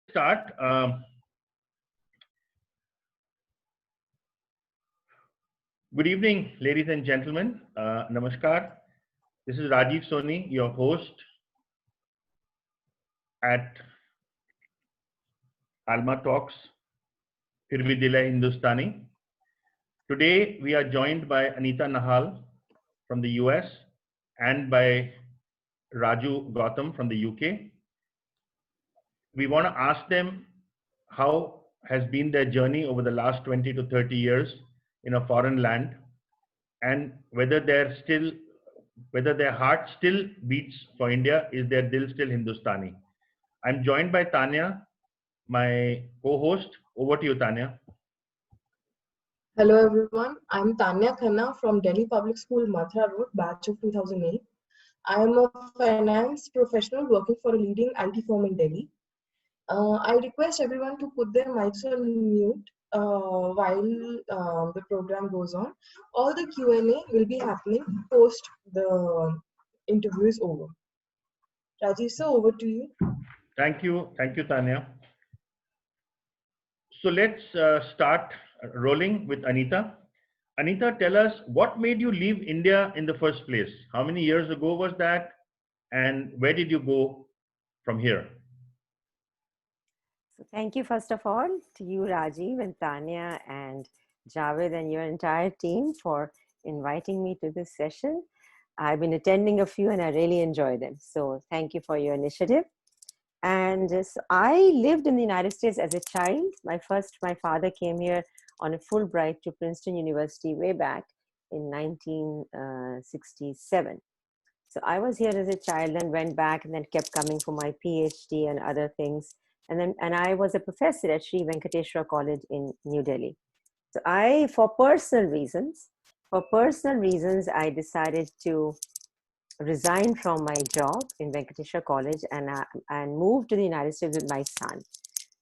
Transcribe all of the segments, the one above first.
Start. Good evening, ladies and gentlemen. Namaskar. This is Rajiv Soni, your host at Alma Talks, Phir Hindustani. Today, we are joined by Anita Nahal from the US and by Raju Gautam from the UK. We want to ask them how has been their journey over the last 20 to 30 years in a foreign land, and whether their heart still beats for India, is their dil still Hindustani. I'm joined by Tanya, my co-host. Over to you, Tanya. Hello everyone, I'm Tanya Khanna from Delhi Public School, Mathura Road, batch of 2008. I am a finance professional working for a leading IT firm in Delhi. I request everyone to put their mics on mute while the program goes on. All the Q&A will be happening post the interview is over. Rajiv sir, over to you. Thank you, Tanya. So let's start rolling with Anita. Anita, tell us what made you leave India in the first place? How many years ago was that? And where did you go from here? So thank you, first of all, to you, Rajiv and Tanya and Javed and your entire team for inviting me to this session. I've been attending a few and I really enjoy them. So thank you for your initiative. And so I lived in the United States as a child. My father came here on a Fulbright to Princeton University way back in 1967. So I was here as a child and went back and then kept coming for my PhD and other things. And I was a professor at Sri Venkateswara College in New Delhi. So for personal reasons, I decided to resign from my job in Venkateswara College and moved to the United States with my son.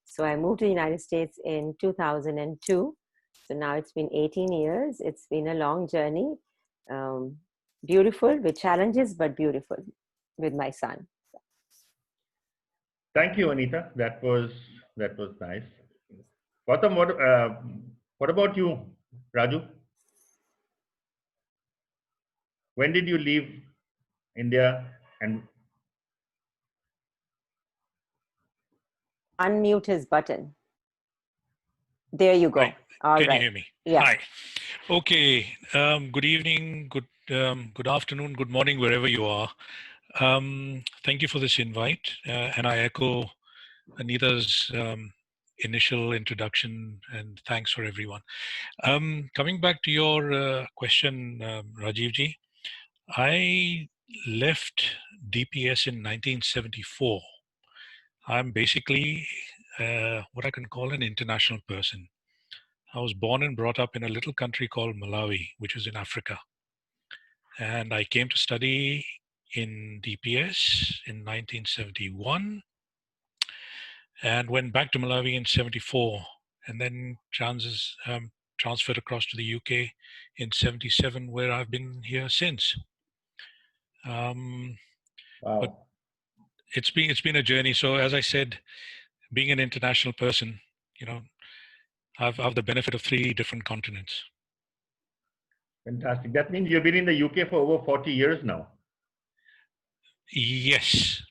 So I moved to the United States in 2002. So now it's been 18 years. It's been a long journey. Beautiful with challenges, but beautiful with my son. Thank you, Anita. That was nice. Gautam, what about you, Raju? When did you leave India and unmute his button? There you go. Right. All Can right. you hear me? Yeah. Hi. Okay. Good evening, good afternoon, good morning, wherever you are. Thank you for this invite, and I echo Anita's initial introduction, and thanks for everyone. Coming back to your question, Rajivji, I left DPS in 1974. I'm basically what I can call an international person. I was born and brought up in a little country called Malawi, which is in Africa. And I came to study in DPS in 1971 and went back to Malawi in 74, and then transferred across to the UK in 77, where I've been here since. wow. But it's been a journey. So as I said, being an international person, I've the benefit of 3 different continents. Fantastic. That means you've been in the UK for over 40 years now. Yes,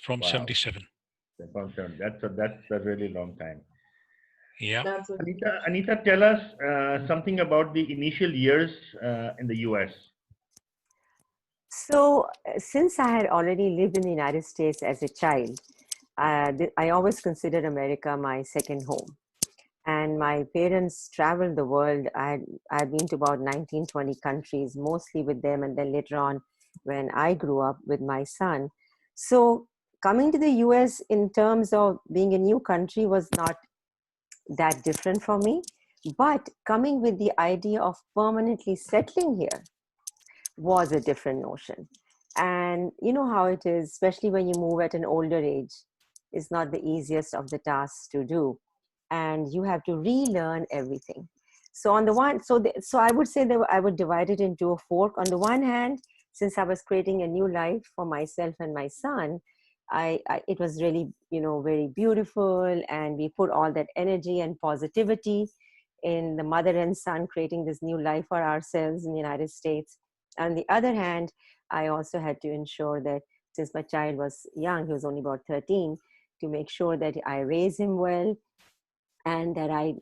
from Wow. 77. That's a really long time. Yeah. Anita, tell us something about the initial years in the US. So since I had already lived in the United States as a child, I always considered America my second home. And my parents traveled the world. I'd been to about 19, 20 countries, mostly with them. And then later on, when I grew up with my son. So coming to the US in terms of being a new country was not that different for me. But coming with the idea of permanently settling here was a different notion. And you know how it is, especially when you move at an older age, it's not the easiest of the tasks to do. And you have to relearn everything. So on the one, so I would say that I would divide it into a fork. On the one hand, since I was creating a new life for myself and my son, it was really, very beautiful, and we put all that energy and positivity in the mother and son, creating this new life for ourselves in the United States. On the other hand, I also had to ensure that since my child was young, he was only about 13, to make sure that I raise him well, and that I,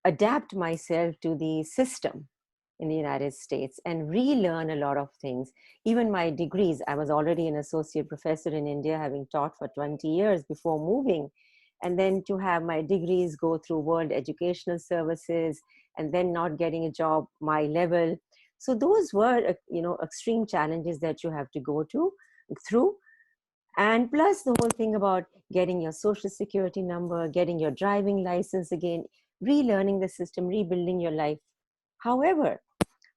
adapt myself to the system in the United States and relearn a lot of things. Even my degrees, I was already an associate professor in India, having taught for 20 years before moving. And then to have my degrees go through World Educational Services and then not getting a job my level. So those were, extreme challenges that you have to go through. And plus the whole thing about getting your social security number, getting your driving license again, relearning the system, rebuilding your life. However,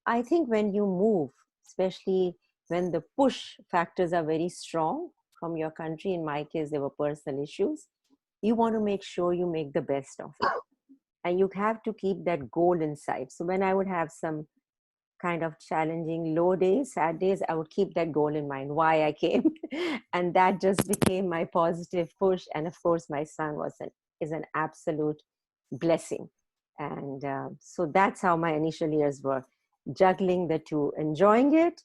I think when you move, especially when the push factors are very strong from your country, in my case, there were personal issues, you want to make sure you make the best of it. And you have to keep that goal in sight. So when I would have some kind of challenging low days, sad days, I would keep that goal in mind, why I came. And that just became my positive push. And of course, my son is an absolute blessing. And so that's how my initial years were, juggling the two, enjoying it,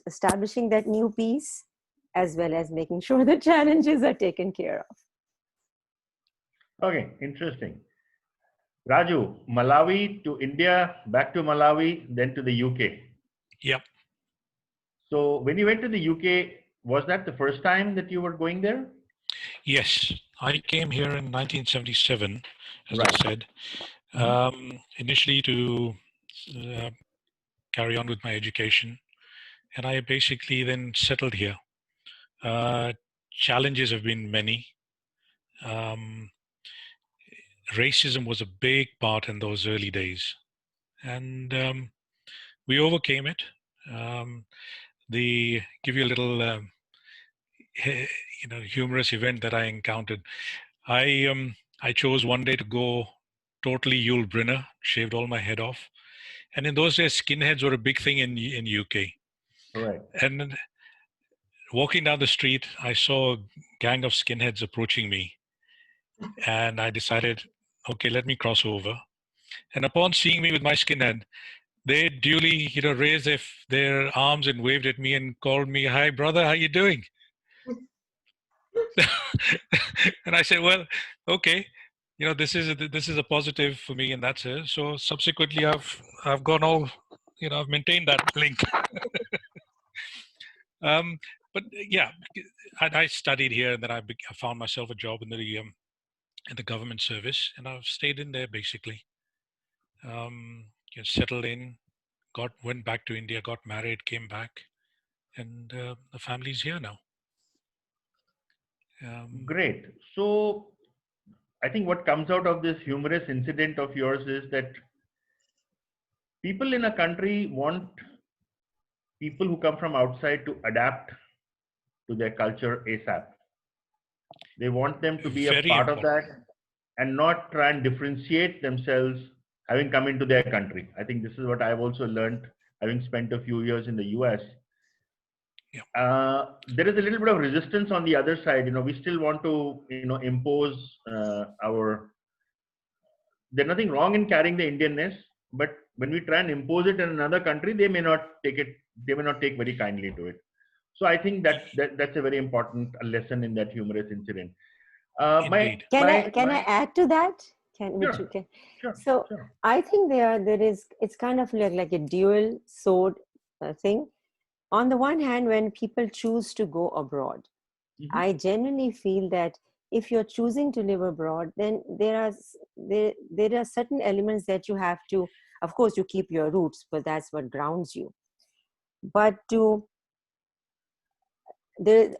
establishing that new peace, as well as making sure the challenges are taken care of. Okay, interesting. Raju, Malawi to India, back to Malawi, then to the UK. Yep. So when you went to the UK, was that the first time that you were going there? Yes, I came here in 1977, as Right. I said, initially to carry on with my education, and I basically then settled here. Challenges have been many. Racism was a big part in those early days, and we overcame it. Give you a little humorous event that I encountered. I chose one day to go totally Yul Brynner, shaved all my head off, and in those days skinheads were a big thing in UK. Right. And then walking down the street, I saw a gang of skinheads approaching me, and I decided, okay, let me cross over. And upon seeing me with my skinhead, they duly, raised their arms and waved at me and called me, "Hi, brother, how you doing?" And I said, "Well, okay, this is a positive for me, and that's it." So subsequently, I've gone all, I've maintained that link. But yeah, I studied here, and then I found myself a job in the government service, and I've stayed in there basically. Settled in, went back to India, got married, came back, and the family's here now. Great. So I think what comes out of this humorous incident of yours is that people in a country want people who come from outside to adapt to their culture ASAP. They want them to be a Very part of important. that and not try and differentiate themselves having come into their country. I think this is what I've also learned having spent a few years in the US. Yeah. There is a little bit of resistance on the other side. We still want to, impose there's nothing wrong in carrying the Indianness, but when we try and impose it in another country, they may not take very kindly to it. So I think that's a very important lesson in that humorous incident. Can I add to that? Sure. So sure. I think it's kind of like a dual sword thing. On the one hand, when people choose to go abroad, I genuinely feel that if you're choosing to live abroad, then there are certain elements that you have to, of course, you keep your roots, but that's what grounds you. But to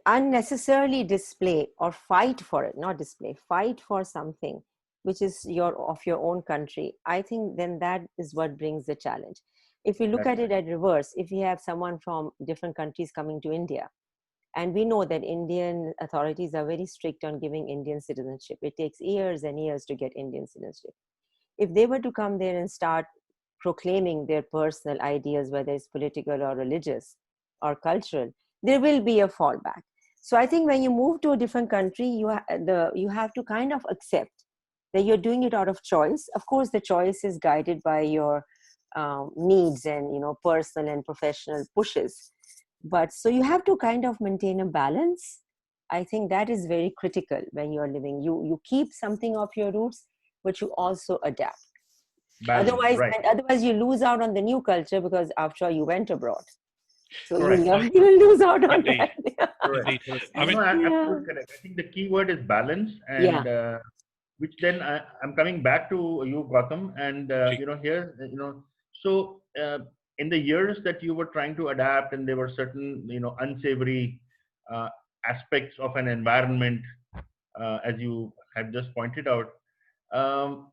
unnecessarily display or fight for it, not display, fight for something which is of your own country, I think then that is what brings the challenge. If you look at it at reverse, if you have someone from different countries coming to India, and we know that Indian authorities are very strict on giving Indian citizenship. It takes years and years to get Indian citizenship. If they were to come there and start proclaiming their personal ideas, whether it's political or religious or cultural, there will be a fallback. So I think when you move to a different country, you have to kind of accept that you're doing it out of choice. Of course, the choice is guided by your needs and personal and professional pushes. But so you have to kind of maintain a balance. I think that is very critical when you're living. You keep something of your roots, but you also adapt. Balance, Otherwise, right. and otherwise you lose out on the new culture, because after all you went abroad. So Correct. you lose out on Indeed. that. Correct. Indeed. Correct. I mean, Yeah. Absolutely correct. I think the key word is balance, Yeah. and which then I'm coming back to you, Gautam, and gee, here, so in the years that you were trying to adapt, and there were certain, unsavory uh, aspects of an environment, as you have just pointed out, um,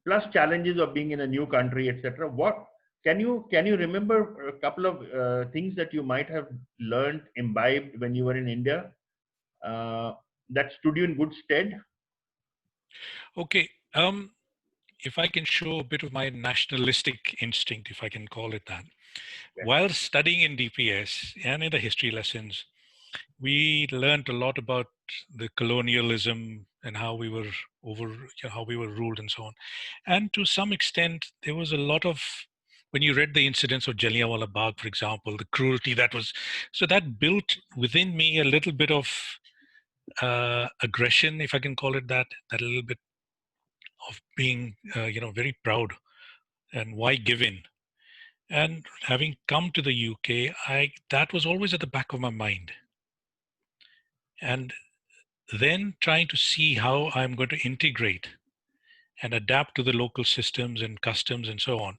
plus challenges of being in a new country, etc. What can you remember a couple of things that you might have learned, imbibed when you were in India, uh, that stood you in good stead? okay. If I can show a bit of my nationalistic instinct, if I can call it that, Yeah. while studying in DPS and in the history lessons, we learned a lot about the colonialism and how we were how we were ruled and so on. And to some extent, there was a lot of, when you read the incidents of Jallianwala Bagh, for example, the cruelty that was, so that built within me a little bit of aggression, if I can call it that, that little bit of being, very proud and why give in. And having come to the UK, that was always at the back of my mind. And then trying to see how I'm going to integrate and adapt to the local systems and customs and so on.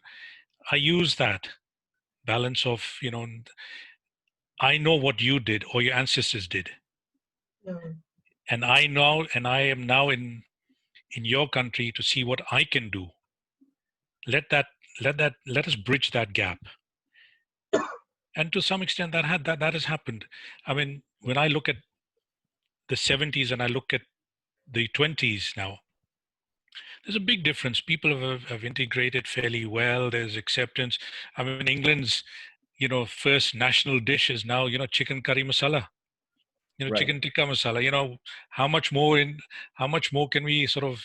I use that balance of, I know what you did or your ancestors did. Yeah. And I am now in your country to see what I can do. Let us bridge that gap. And to some extent that has happened. I mean, when I look at the 70s and I look at the 20s now, there's a big difference. People have integrated fairly well. There's acceptance. I mean, England's, first national dish is now, chicken curry masala, Right. chicken tikka masala. How much more how much more can we sort of,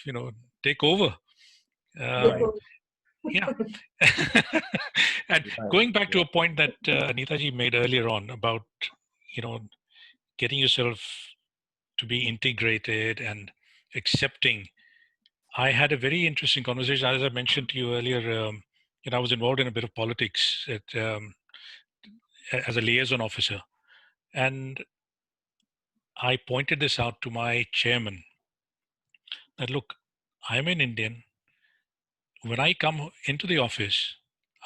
take over? Right. Because Yeah. And Right. going back to Yeah. a point that Anita ji made earlier on about, you know, getting yourself to be integrated and accepting. I had a very interesting conversation, as I mentioned to you earlier. I was involved in a bit of politics as a liaison officer, and I pointed this out to my chairman that look, I'm an Indian. When I come into the office,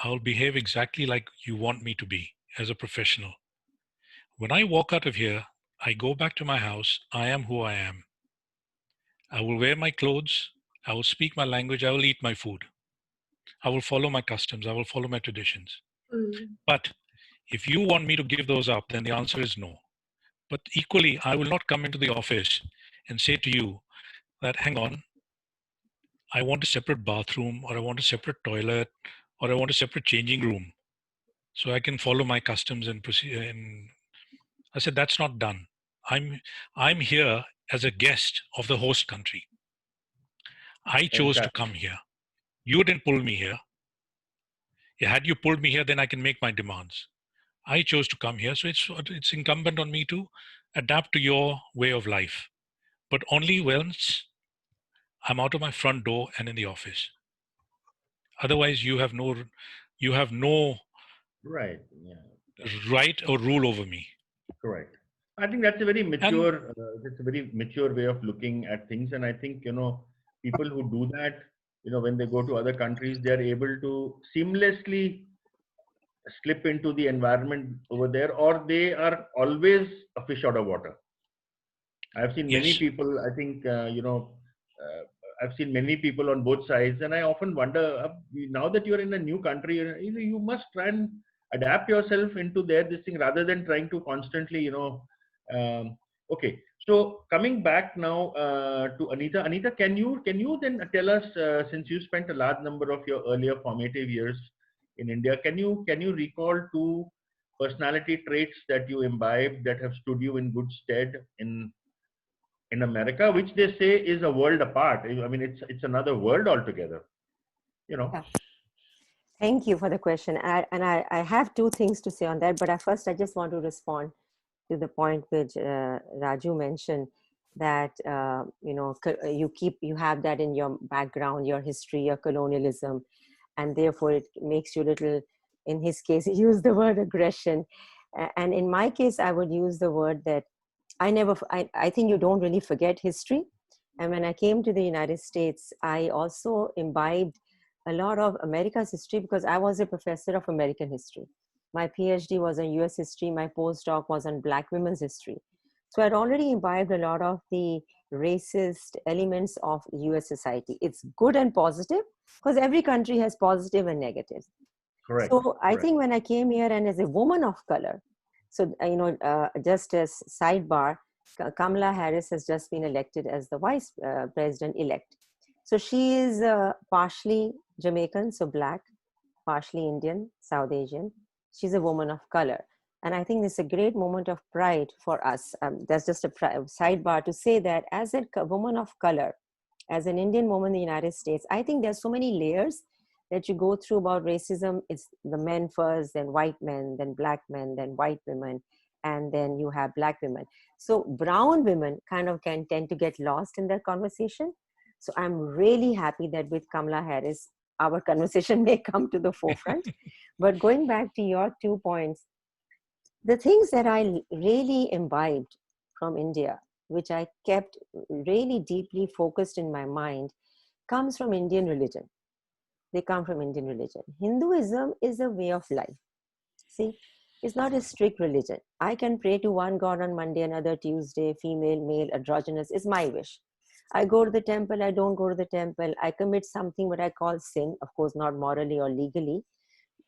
I'll behave exactly like you want me to be as a professional. When I walk out of here, I go back to my house. I am who I am. I will wear my clothes. I will speak my language. I will eat my food. I will follow my customs. I will follow my traditions. mm, But if you want me to give those up, then the answer is no. But equally, I will not come into the office and say to you that, hang on, I want a separate bathroom, or I want a separate toilet, or I want a separate changing room so I can follow my customs and proceed. And I said, that's not done. I'm here as a guest of the host country. I chose to Fantastic. come here. You didn't pull me here. Had you pulled me here, then I can make my demands. I chose to come here, so it's incumbent on me to adapt to your way of life, but only once I'm out of my front door and in the office. Otherwise, you have no Right. Yeah. right or rule over me. Correct. I think that's a very And mature, that's a very mature way of looking at things. And I think, people who do that, when they go to other countries, they're able to seamlessly slip into the environment over there, or they are always a fish out of water. I've seen many yes, people, I think, uh, I've seen many people on both sides, and I often wonder, now that you're in a new country, you must try and adapt yourself into this thing rather than trying to constantly, okay. So coming back now to Anita. Anita, can you then tell us, since you spent a large number of your earlier formative years in India, can you recall two personality traits that you imbibe that have stood you in good stead in America, which they say is a world apart. I mean, it's another world altogether. You know. Yeah. Thank you for the question. I have two things to say on that, but first I just want to respond to the point which Raju mentioned, that you have that in your background, your history, your colonialism, and therefore it makes you little, in his case, he used the word aggression. And in my case, I would use the word that I think you don't really forget history. And when I came to the United States, I also imbibed a lot of America's history because I was a professor of American history. My PhD was on US history. My postdoc was on Black women's history. So I'd already imbibed a lot of the racist elements of US society. It's good and positive because every country has positive and negative. Correct. So I Correct. think when I came here and as a woman of color, so, just as sidebar, Kamala Harris has just been elected as the vice president-elect. So she is partially Jamaican, so Black, partially Indian, South Asian. She's a woman of color. And I think it's a great moment of pride for us. That's just a sidebar to say that as a woman of color, as an Indian woman in the United States, I think there's so many layers that you go through about racism. It's the men first, then white men, then black men, then white women, and then you have black women. So brown women kind of can tend to get lost in that conversation. So I'm really happy that with Kamala Harris, our conversation may come to the forefront. But going back to your 2 points, the things that I really imbibed from India, which I kept really deeply focused in my mind, comes from Indian religion. They come from Indian religion. Hinduism is a way of life. See, it's not a strict religion. I can pray to one God on Monday, another Tuesday, female, male, androgynous, is my wish. I go to the temple, I don't go to the temple. I commit something what I call sin, of course, not morally or legally.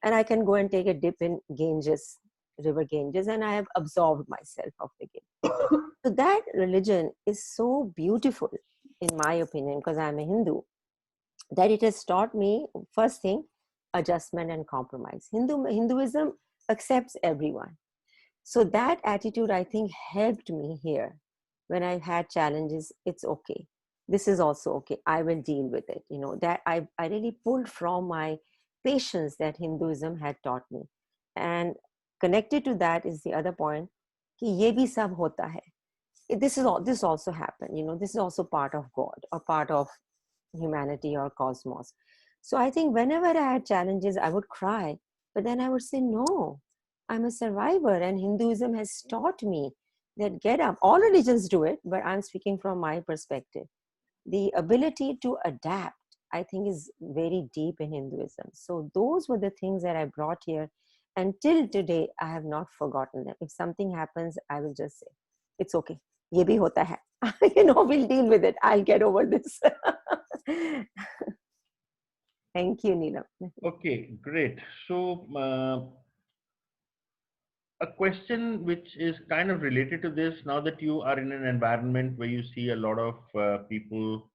And I can go and take a dip in Ganges, river Ganges, and I have absolved myself of the guilt. So that religion is so beautiful, in my opinion, because I'm a Hindu, that it has taught me, first thing, adjustment and compromise. Hinduism accepts everyone. So that attitude, I think, helped me here. When I had challenges, it's okay. This is also okay. I will deal with it. You know, that I really pulled from my patience that Hinduism had taught me. And connected to that is the other point, कि ये भी सब होता है. This also happened. You know, this is also part of God or part of humanity or cosmos. So I think whenever I had challenges, I would cry, but then I would say, no, I'm a survivor, and Hinduism has taught me that get up. All religions do it, but I'm speaking from my perspective. The ability to adapt, I think, is very deep in Hinduism. So those were the things that I brought here. Until today, I have not forgotten them. If something happens, I will just say, it's okay. Ye bhi hota hai. You know, we'll deal with it. I'll get over this. Thank you, Neelam. Okay, great. So a question which is kind of related to this, now that you are in an environment where you see a lot of people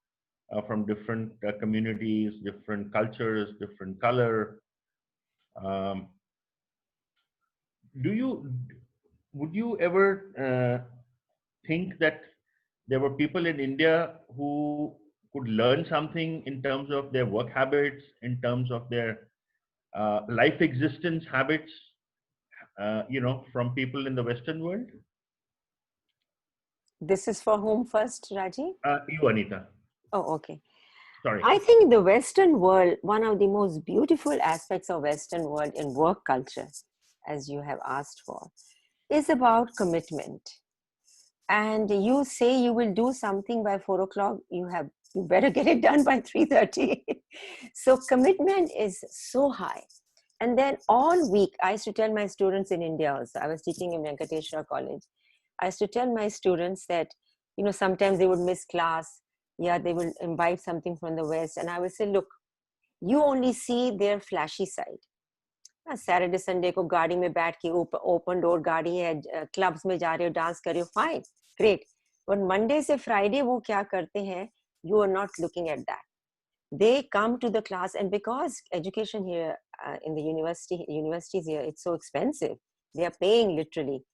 from different communities, different cultures, different color, um, would you ever think that there were people in India who could learn something in terms of their work habits, in terms of their life existence habits, from people in the Western world? This is for whom first, Rajiv? You, Anita. Oh, okay. Sorry. I think the Western world, one of the most beautiful aspects of Western world in work culture, as you have asked for, is about commitment. And you say you will do something by 4 o'clock, you better get it done by 3:30. So commitment is so high. And then all week, I used to tell my students in India also, I was teaching in Venkateshwara College. I used to tell my students that, you know, sometimes they would miss class. Yeah, they will imbibe something from the West. And I would say, look, you only see their flashy side. Saturday, Sunday को गाड़ी में बैठ के open door गाड़ी है, clubs में जा रहे हो, dance कर रहे हो, fine, great. But Monday से Friday वो क्या करते हैं? You are not looking at that. They come to the class, and because education here in the universities here, it's so expensive. They are paying literally,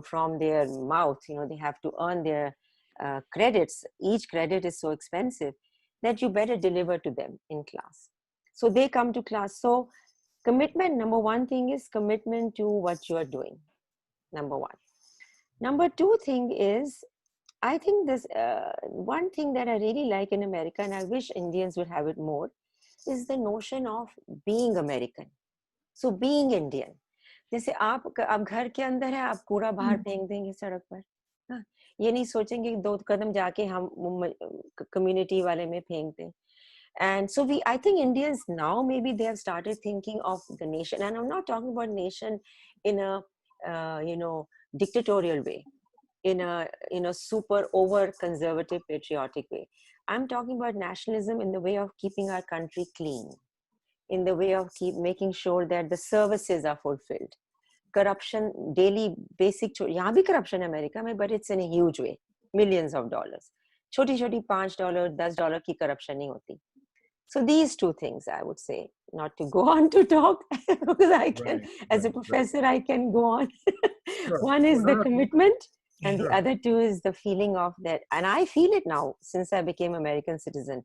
from their mouth. They have to earn their credits. Each credit is so expensive that you better deliver to them in class. So they come to class. So commitment, number one thing is commitment to what you are doing. Number one. Number two thing is, I think this one thing that I really like in America, and I wish Indians would have it more, is the notion of being American. So being Indian. जैसे आप घर के अंदर है, आप कूड़ा बाहर फेंक देंगे सड़क पर, हाँ, ये नहीं सोचेंगे कि 2 कदम जाके हम कम्युनिटी वाले में फेंक दें. And so I think Indians now, maybe they have started thinking of the nation, and I'm not talking about nation in a dictatorial way, in a super over conservative patriotic way. I'm talking about nationalism in the way of keeping our country clean, in the way of making sure that the services are fulfilled. Corruption, daily basic, यहाँ भी corruption है America में, but it's in a huge way, millions of dollars. छोटी छोटी $5, $10 की corruption नहीं होती. So these two things I would say, not to go on to talk, because I can, as a professor, I can go on. One is the commitment, and the other two is the feeling of that. And I feel it now since I became American citizen.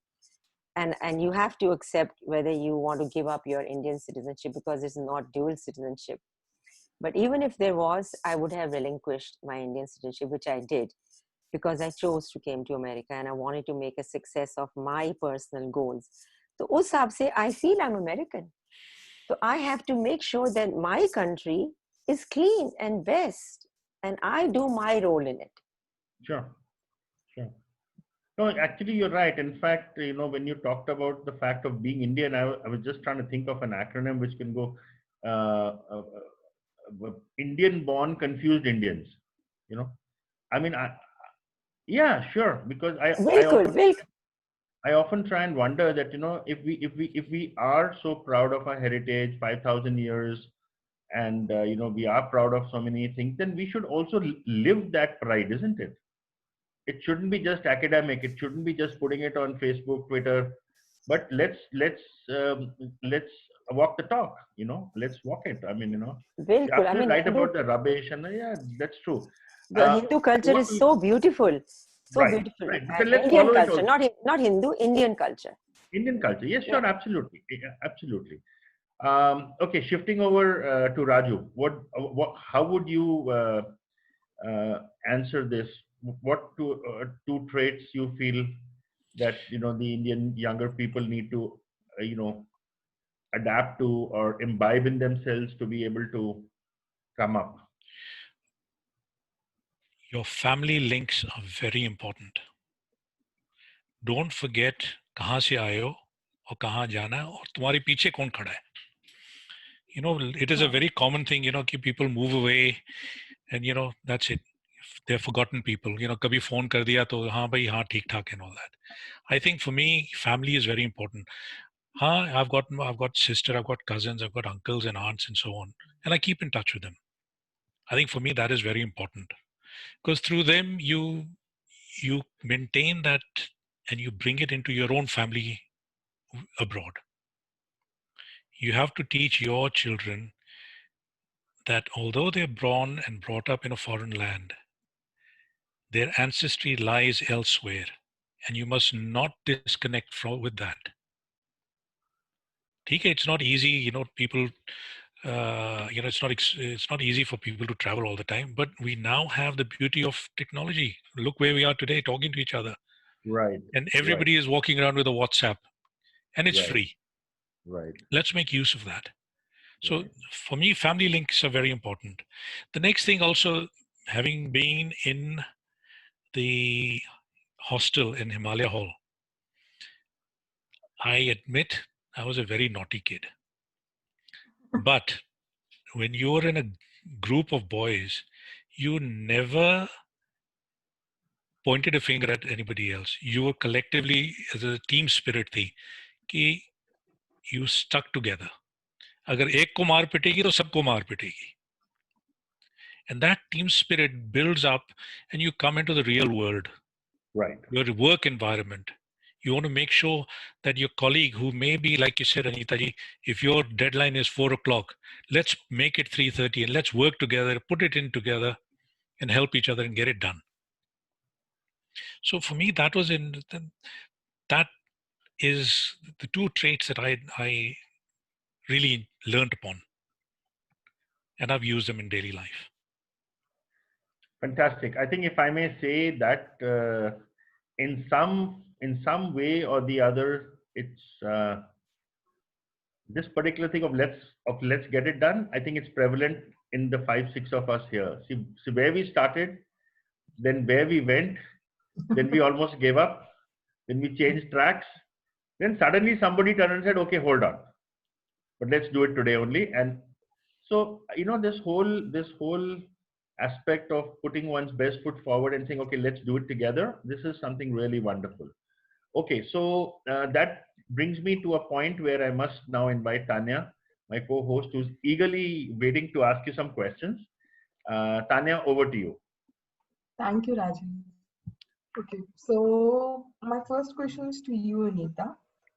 And you have to accept whether you want to give up your Indian citizenship, because it's not dual citizenship. But even if there was, I would have relinquished my Indian citizenship, which I did, because I chose to came to America and I wanted to make a success of my personal goals. So us हिसाब से I feel I'm American. So I have to make sure that my country is clean and best, and I do my role in it. Sure. No, actually, you're right. In fact, when you talked about the fact of being Indian, I was just trying to think of an acronym which can go Indian-born confused Indians. I mean, yeah, sure. Because I often try and wonder that if we are so proud of our heritage, 5,000 years, and we are proud of so many things, then we should also live that pride, isn't it? It shouldn't be just academic. It shouldn't be just putting it on Facebook, Twitter. But let's walk the talk. Let's walk it. I mean, you're absolutely right about the rubbish, and yeah, that's true. The Hindu culture is so beautiful, so beautiful. Right. So let's Indian follow culture, not Hindu, Indian culture. Indian culture, yes, sure, absolutely, absolutely. Okay, shifting over to Raju. How would you answer this? What two traits you feel that the Indian younger people need to adapt to or imbibe in themselves to be able to come up? Your family links are very important. Don't forget कहाँ से आए हो और कहाँ जाना है और तुम्हारे पीछे कौन खड़ा है. It is a very common thing, कि people move away and that's it. They're forgotten people. कभी phone कर दिया तो हाँ भाई हाँ ठीक ठाक and all that. I think for me, family is very important. I've got sister, I've got cousins, I've got uncles and aunts and so on, and I keep in touch with them. I think for me that is very important, because through them you maintain that and you bring it into your own family abroad. You have to teach your children that although they're born and brought up in a foreign land, their ancestry lies elsewhere, and you must not disconnect with that. Okay, it's not easy, people, it's not easy for people to travel all the time, but we now have the beauty of technology. Look where we are today, talking to each other. Right. And everybody is walking around with a WhatsApp, and it's free. Right. Let's make use of that. So for me, family links are very important. The next thing also, having been in the hostel in Himalaya Hall, I admit I was a very naughty kid. But when you are in a group of boys, you never pointed a finger at anybody else. You were collectively, as a team spirit thi, कि you stuck together. अगर एक को मार पिटेगी तो सबको मार पिटेगी. And that team spirit builds up and you come into the real world. Right. Your work environment. You want to make sure that your colleague, who may be, like you said, Anita ji, if your deadline is 4 o'clock, let's make it 3:30 and let's work together, put it in together and help each other and get it done. So for me, that is the two traits that I really learned upon, and I've used them in daily life. Fantastic. I think if I may say that in some way or the other, it's this particular thing of let's get it done. I think it's prevalent in the 5-6 of us here. See where we started, then where we went, then we almost gave up, then we changed tracks, then suddenly somebody turned and said, okay, hold on, but let's do it today only. And so, this whole aspect of putting one's best foot forward and saying, okay, let's do it together, this is something really wonderful. Okay, so that brings me to a point where I must now invite Tanya, my co-host, who's eagerly waiting to ask you some questions. Tanya, over to you. Thank you, Rajiv. Okay, so my first question is to you, Anita.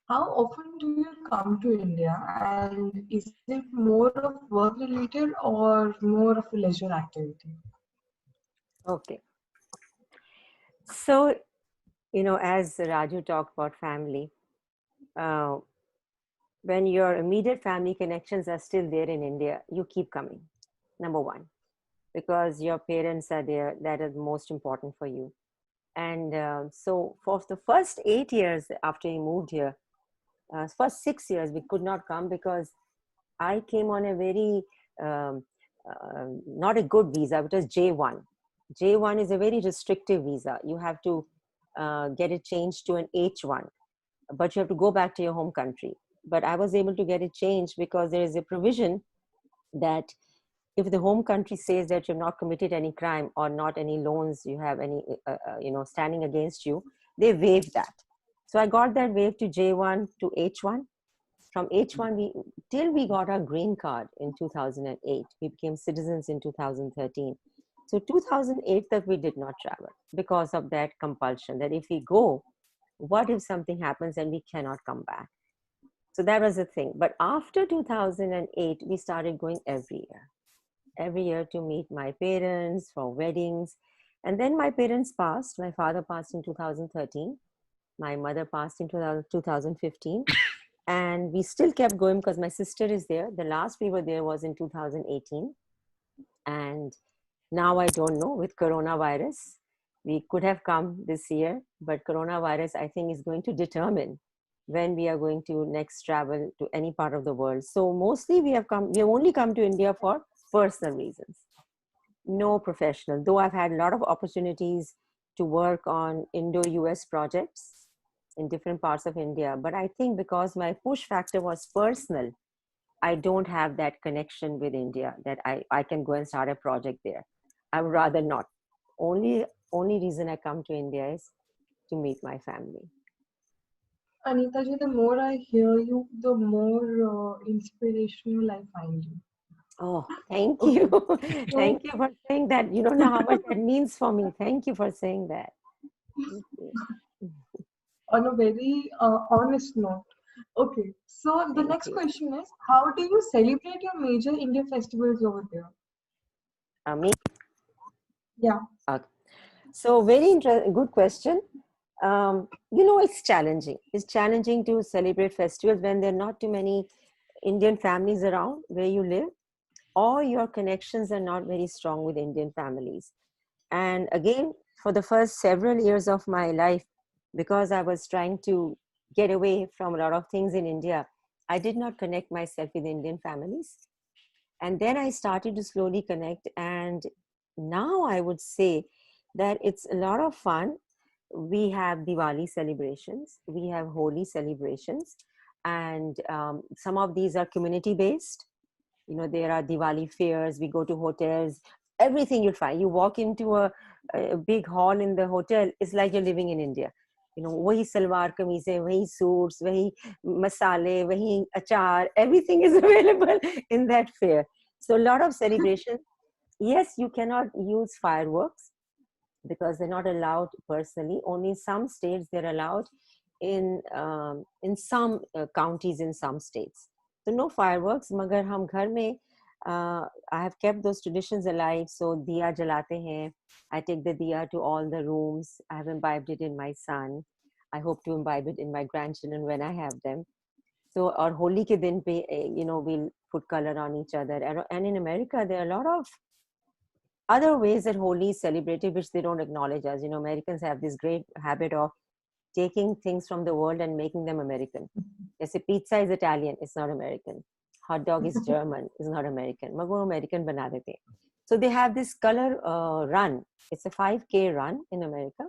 How often do you come to India, and is it more of work related or more of a leisure activity? Okay. So, as Raju talked about family, uh, when your immediate family connections are still there in India, you keep coming, number one, because your parents are there. That is most important for you. And so for the first 8 years after he moved here, first 6 years, we could not come because I came on a very, not a good visa, it was J1. J1 is a very restrictive visa. You have to get it changed to an H1, but you have to go back to your home country. But I was able to get it changed because there is a provision that if the home country says that you've not committed any crime or not any loans you have any standing against you, they waive that. So I got that waived to J1 to H1. From H1 till we got our green card in 2008. We became citizens in 2013. So 2008 that we did not travel because of that compulsion, that if we go, what if something happens and we cannot come back? So that was the thing. But after 2008, we started going every year to meet my parents for weddings. And then my parents passed. My father passed in 2013. My mother passed in 2015. And we still kept going because my sister is there. The last we were there was in 2018. And now I don't know, with coronavirus, we could have come this year, but coronavirus, I think, is going to determine when we are going to next travel to any part of the world. So mostly we have only come to India for personal reasons, no professional, though I've had a lot of opportunities to work on Indo-US projects in different parts of India. But I think because my push factor was personal, I don't have that connection with India that I can go and start a project there. I would rather not. Only reason I come to India is to meet my family. Anita ji, the more I hear you, the more inspirational I find you. Oh, thank you. Thank you for saying that. You don't know how much that means for me. Thank you for saying that. On a very honest note. Okay, so the next question is, how do you celebrate your major India festivals over there? Me? Yeah. Okay. So very good question. It's challenging. It's challenging to celebrate festivals when there are not too many Indian families around where you live, or your connections are not very strong with Indian families. And again, for the first several years of my life, because I was trying to get away from a lot of things in India, I did not connect myself with Indian families. And then I started to slowly connect. And now I would say that it's a lot of fun. We have Diwali celebrations, we have Holi celebrations, and some of these are community based. There are Diwali fairs, we go to hotels, everything you'll find. You walk into a big hall in the hotel, it's like you're living in India. Wahi salwar kameeze, wahi suits, wahi masale, wahi achar, everything is available in that fair. So a lot of celebration. Yes, you cannot use fireworks because they're not allowed personally. Only in some states they're allowed. in some counties, in some states. So no fireworks. Magar hum ghar mein, I have kept those traditions alive. So diya jalate hain. I take the diya to all the rooms. I have imbibed it in my son. I hope to imbibe it in my grandchildren when I have them. So, or Holi ke din pe, we'll put color on each other. And in America, there are a lot of other ways that Holi is celebrated, which they don't acknowledge us. Americans have this great habit of taking things from the world and making them American. Yes, pizza is Italian, it's not American. Hot dog is German, it's not American. Mago American bana dete. So they have this color run. It's a 5K run in America,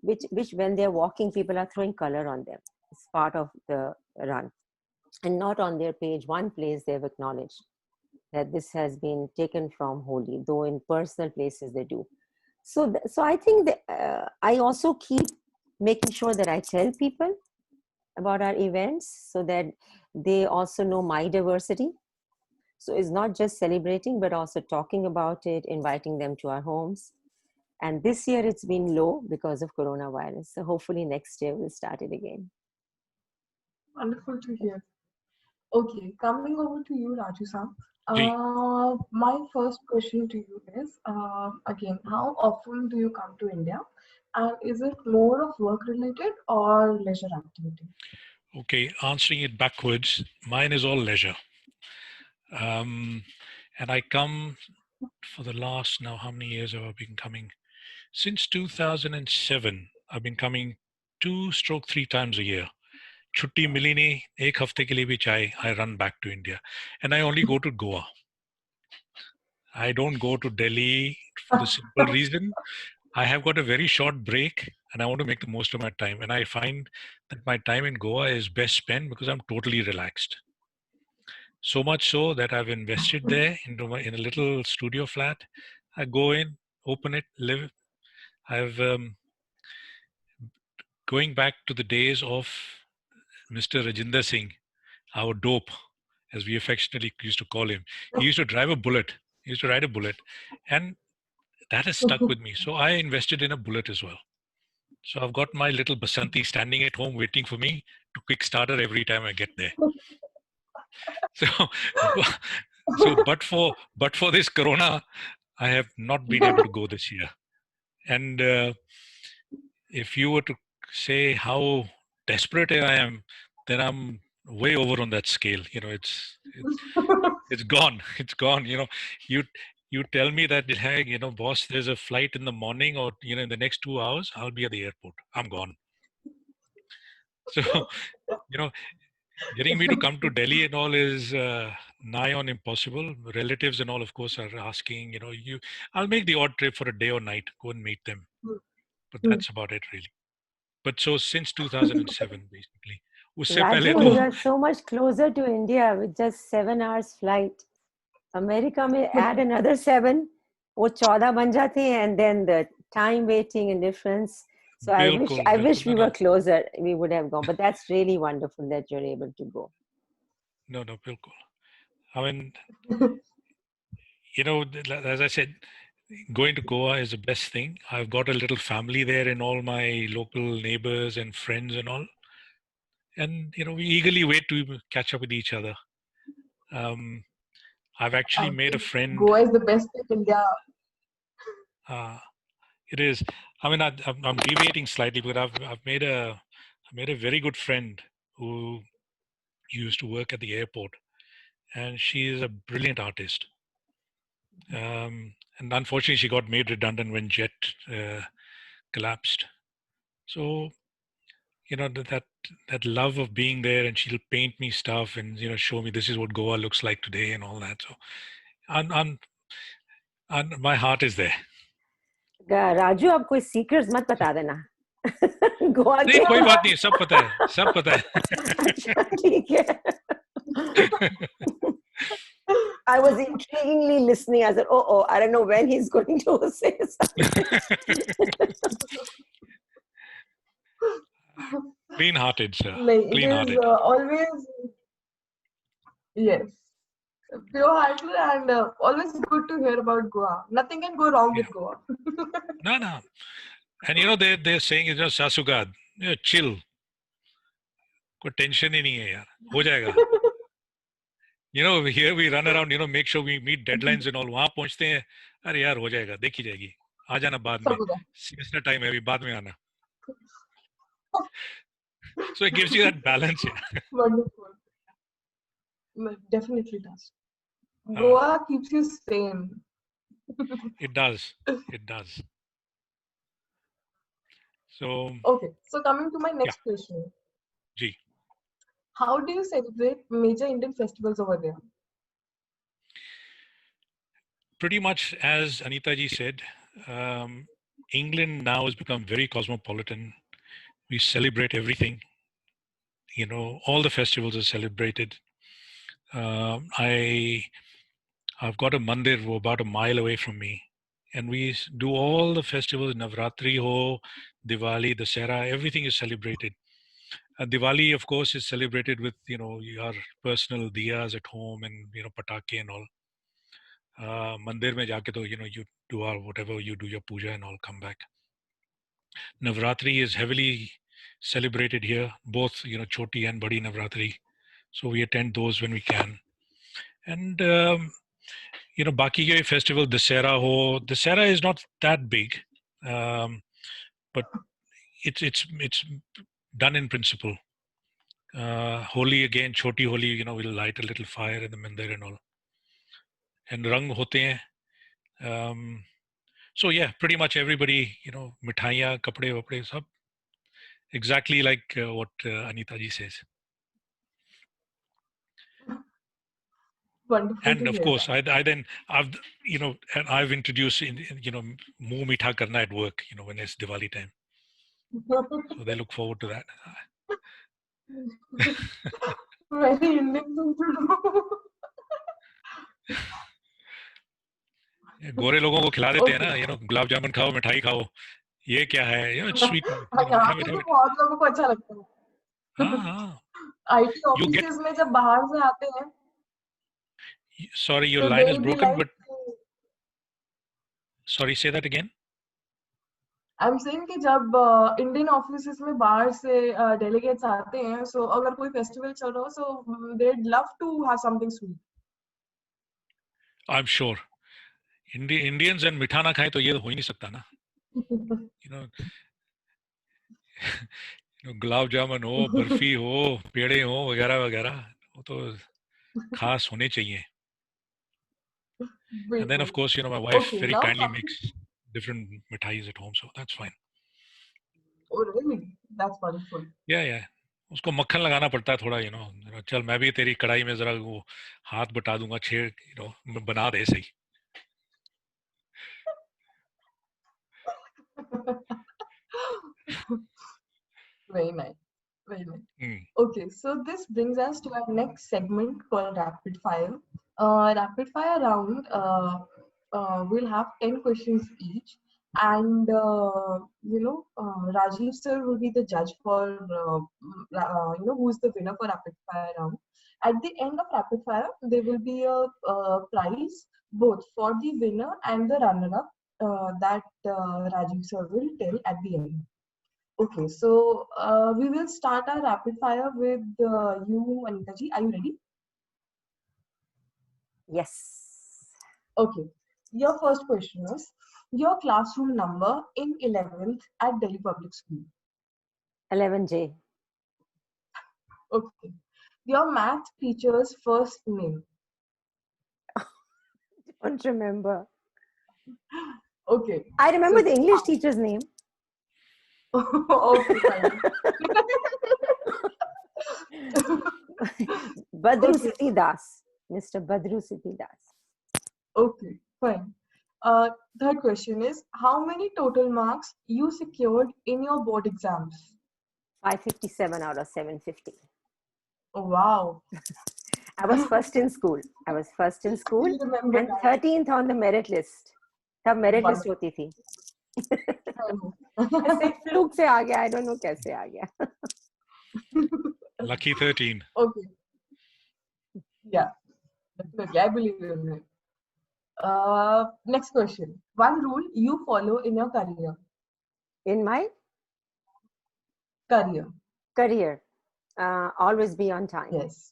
which when they're walking, people are throwing color on them. It's part of the run. And not on their page, one place they've acknowledged that this has been taken from Holi, though in personal places they do. So I think that I also keep making sure that I tell people about our events so that they also know my diversity. So it's not just celebrating, but also talking about it, inviting them to our homes. And this year it's been low because of coronavirus. So hopefully next year we'll start it again. Wonderful to hear. Okay, coming over to you, Raju-san. My first question to you is, again, how often do you come to India? And is it more of work-related or leisure activity? Okay, answering it backwards, mine is all leisure. And I come for the last, now how many years have I been coming? Since 2007, I've been coming 2-3 times a year. Chutti mili nahi, ek hafte ke liye bhi chahe, I run back to India. And I only go to Goa. I don't go to Delhi for the simple reason I have got a very short break and I want to make the most of my time. And I find that my time in Goa is best spent because I'm totally relaxed. So much so that I've invested there in a little studio flat. I go in, open it, live. I've going back to the days of Mr. Rajinder Singh, our dope, as we affectionately used to call him. He used to drive a bullet. He used to ride a bullet. And that has stuck with me. So I invested in a bullet as well. So I've got my little Basanti standing at home waiting for me to kickstart her every time I get there. But for this corona, I have not been able to go this year. And if you were to say how desperate I am, then I'm way over on that scale. It's gone. It's gone. You tell me that, hey, boss, there's a flight in the morning or, in the next 2 hours, I'll be at the airport. I'm gone. So, getting me to come to Delhi and all is nigh on impossible. Relatives and all, of course, are asking, I'll make the odd trip for a day or night, go and meet them. But that's about it, really. But so since 2007, basically. Raju, you are so much closer to India with just 7 hours flight. America may add another 7, wo 14 ban jate hain, and then the time waiting and difference. So I wish we were closer. We would have gone, but that's really wonderful that you're able to go. No, bilkul. I mean, as I said, going to Goa is the best thing. I've got a little family there and all my local neighbors and friends and all. And, we eagerly wait to catch up with each other. I've actually made a friend. Goa is the best in India. It is. I mean, I'm deviating slightly, but I've made a very good friend who used to work at the airport, and she is a brilliant artist. And unfortunately, she got made redundant when Jet collapsed. So, that love of being there, and she'll paint me stuff and show me this is what Goa looks like today and all that. So, my heart is there. Raju आप कोई secrets मत बता देना गोवा नहीं कोई बात नहीं सब पता है अच्छा ठीक है I was intriguingly listening. I said, oh, I don't know when he's going to say something. Clean-hearted, sir. Clean-hearted. It is always, yes, pure-hearted and always good to hear about Goa. Nothing can go wrong with Goa. No. And they're saying, Sasugad, chill. कोई tension ही नहीं है यार, हो जाएगा. You know, here we run around, you know, make sure we meet deadlines and all. वहाँ पहुँचते हैं, अरे यार हो जाएगा, देखी जाएगी, आ जाना बाद में, सेमेस्टर टाइम है अभी, बाद में आना. So it gives you that balance. Yeah. Wonderful. Definitely does. Goa keeps you sane. It does. It does. So. Okay, so coming to my next Yeah. question. Ji. How do you celebrate major Indian festivals over there? Pretty much as Anita ji said, England now has become very cosmopolitan. We celebrate everything. You know, all the festivals are celebrated. I've got a mandir about a mile away from me, and we do all the festivals. Navratri ho, Diwali, Dussehra, everything is celebrated. Diwali, of course, is celebrated with, you know, your personal diyas at home and, you know, patake and all. Mandir mein jaake to, you know, you do whatever, you do your puja and all, come back. Navratri is heavily celebrated here, both, you know, Choti and Badi Navratri. So we attend those when we can. And, you know, Baki ke festival, Dussehra is not that big, but it's done in principle. Holi again, Choti Holi, you know, we'll light a little fire in the mandir and all. And Rang hote hain. So yeah, pretty much everybody, you know, mithaiyan, kapde, vapde, sab exactly like what Anita ji says. Wonderful. And of course, I've you know, and I've introduced, you know, muh mitha karna at work, you know, when it's Diwali time. So they look forward to that. Very Indian thing to do. गोरे लोगों को खिला देते हैं ना, you know, gulab jamun खाओ, मिठाई खाओ, ये क्या है, you know, it's sweet, you know, यहाँ पे तो बहुत लोगों को अच्छा लगता है. हाँ. IT ऑफिसेस में जब बाहर से आते हैं. Sorry, your line is broken, but sorry, say that again. I'm saying कि जब इंडियन ऑफिसेस में बाहर से डेलीगेट्स आते हैं, so अगर कोई फेस्टिवल चल रहा हो, so they'd love to have something sweet. I'm sure. Indians and मीठा ना खाए तो ये हो ही नहीं सकता ना. You know, गुलाब जामुन हो, बर्फी हो, पेड़े हो, वगैरह वगैरह, वो तो खास होने चाहिए. And then of course, you know, my wife very kindly makes different mithais at home, so that's fine. Oh really? That's wonderful. Yeah. उसको मक्खन लगाना पड़ता है थोड़ा, you know, चल मैं भी तेरी कढ़ाई में जरा वो हाथ बटा दूंगा, you know, बना दे सही. Very nice. Very nice. Okay, so this brings us to our next segment called Rapid Fire. Rapid Fire round, we'll have 10 questions each. And, you know, Rajiv sir will be the judge for, you know, who's the winner for Rapid Fire round. At the end of Rapid Fire, there will be a prize both for the winner and the runner-up that Rajiv sir will tell at the end. Okay, so we will start our rapid fire with you, Anita ji. Are you ready? Yes. Okay. Your first question is your classroom number in 11th at Delhi Public School. 11J. Okay. Your math teacher's first name. Don't remember. Okay. I remember the English teacher's name. Okay, fine. Badru Siti Das. Mr. Badru Siti Das. Okay, fine. Third question is, how many total marks you secured in your board exams? 557 out of 750. Oh, wow. I was first in school. And 13th on the merit list. तब merit list होती थी. ऐसे fluke से आ गया. I don't know कैसे आ गया. Lucky 13. Okay. Yeah, definitely. I believe in it. Next question. One rule you follow in your career. In my career. Always be on time. Yes.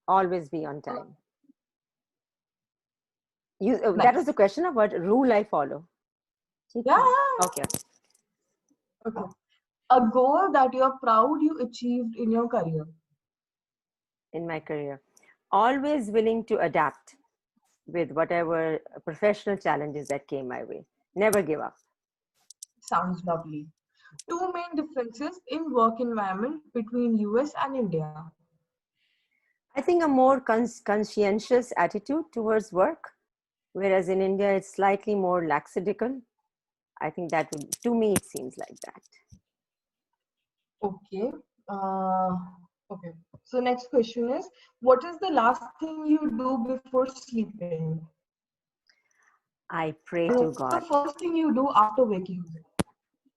Always be on time. That Nice. was the question of what rule I follow. Yeah. Okay. Okay. A goal that you're proud you achieved in your career. In my career, always willing to adapt with whatever professional challenges that came my way. Never give up. Sounds lovely. Two main differences in work environment between US and India. I think a more conscientious attitude towards work, whereas in India it's slightly more lackadaisical. I think that would, to me, it seems like that. Okay. Okay. So next question is, what is the last thing you do before sleeping? I pray And to what's the God. first thing you do after waking up?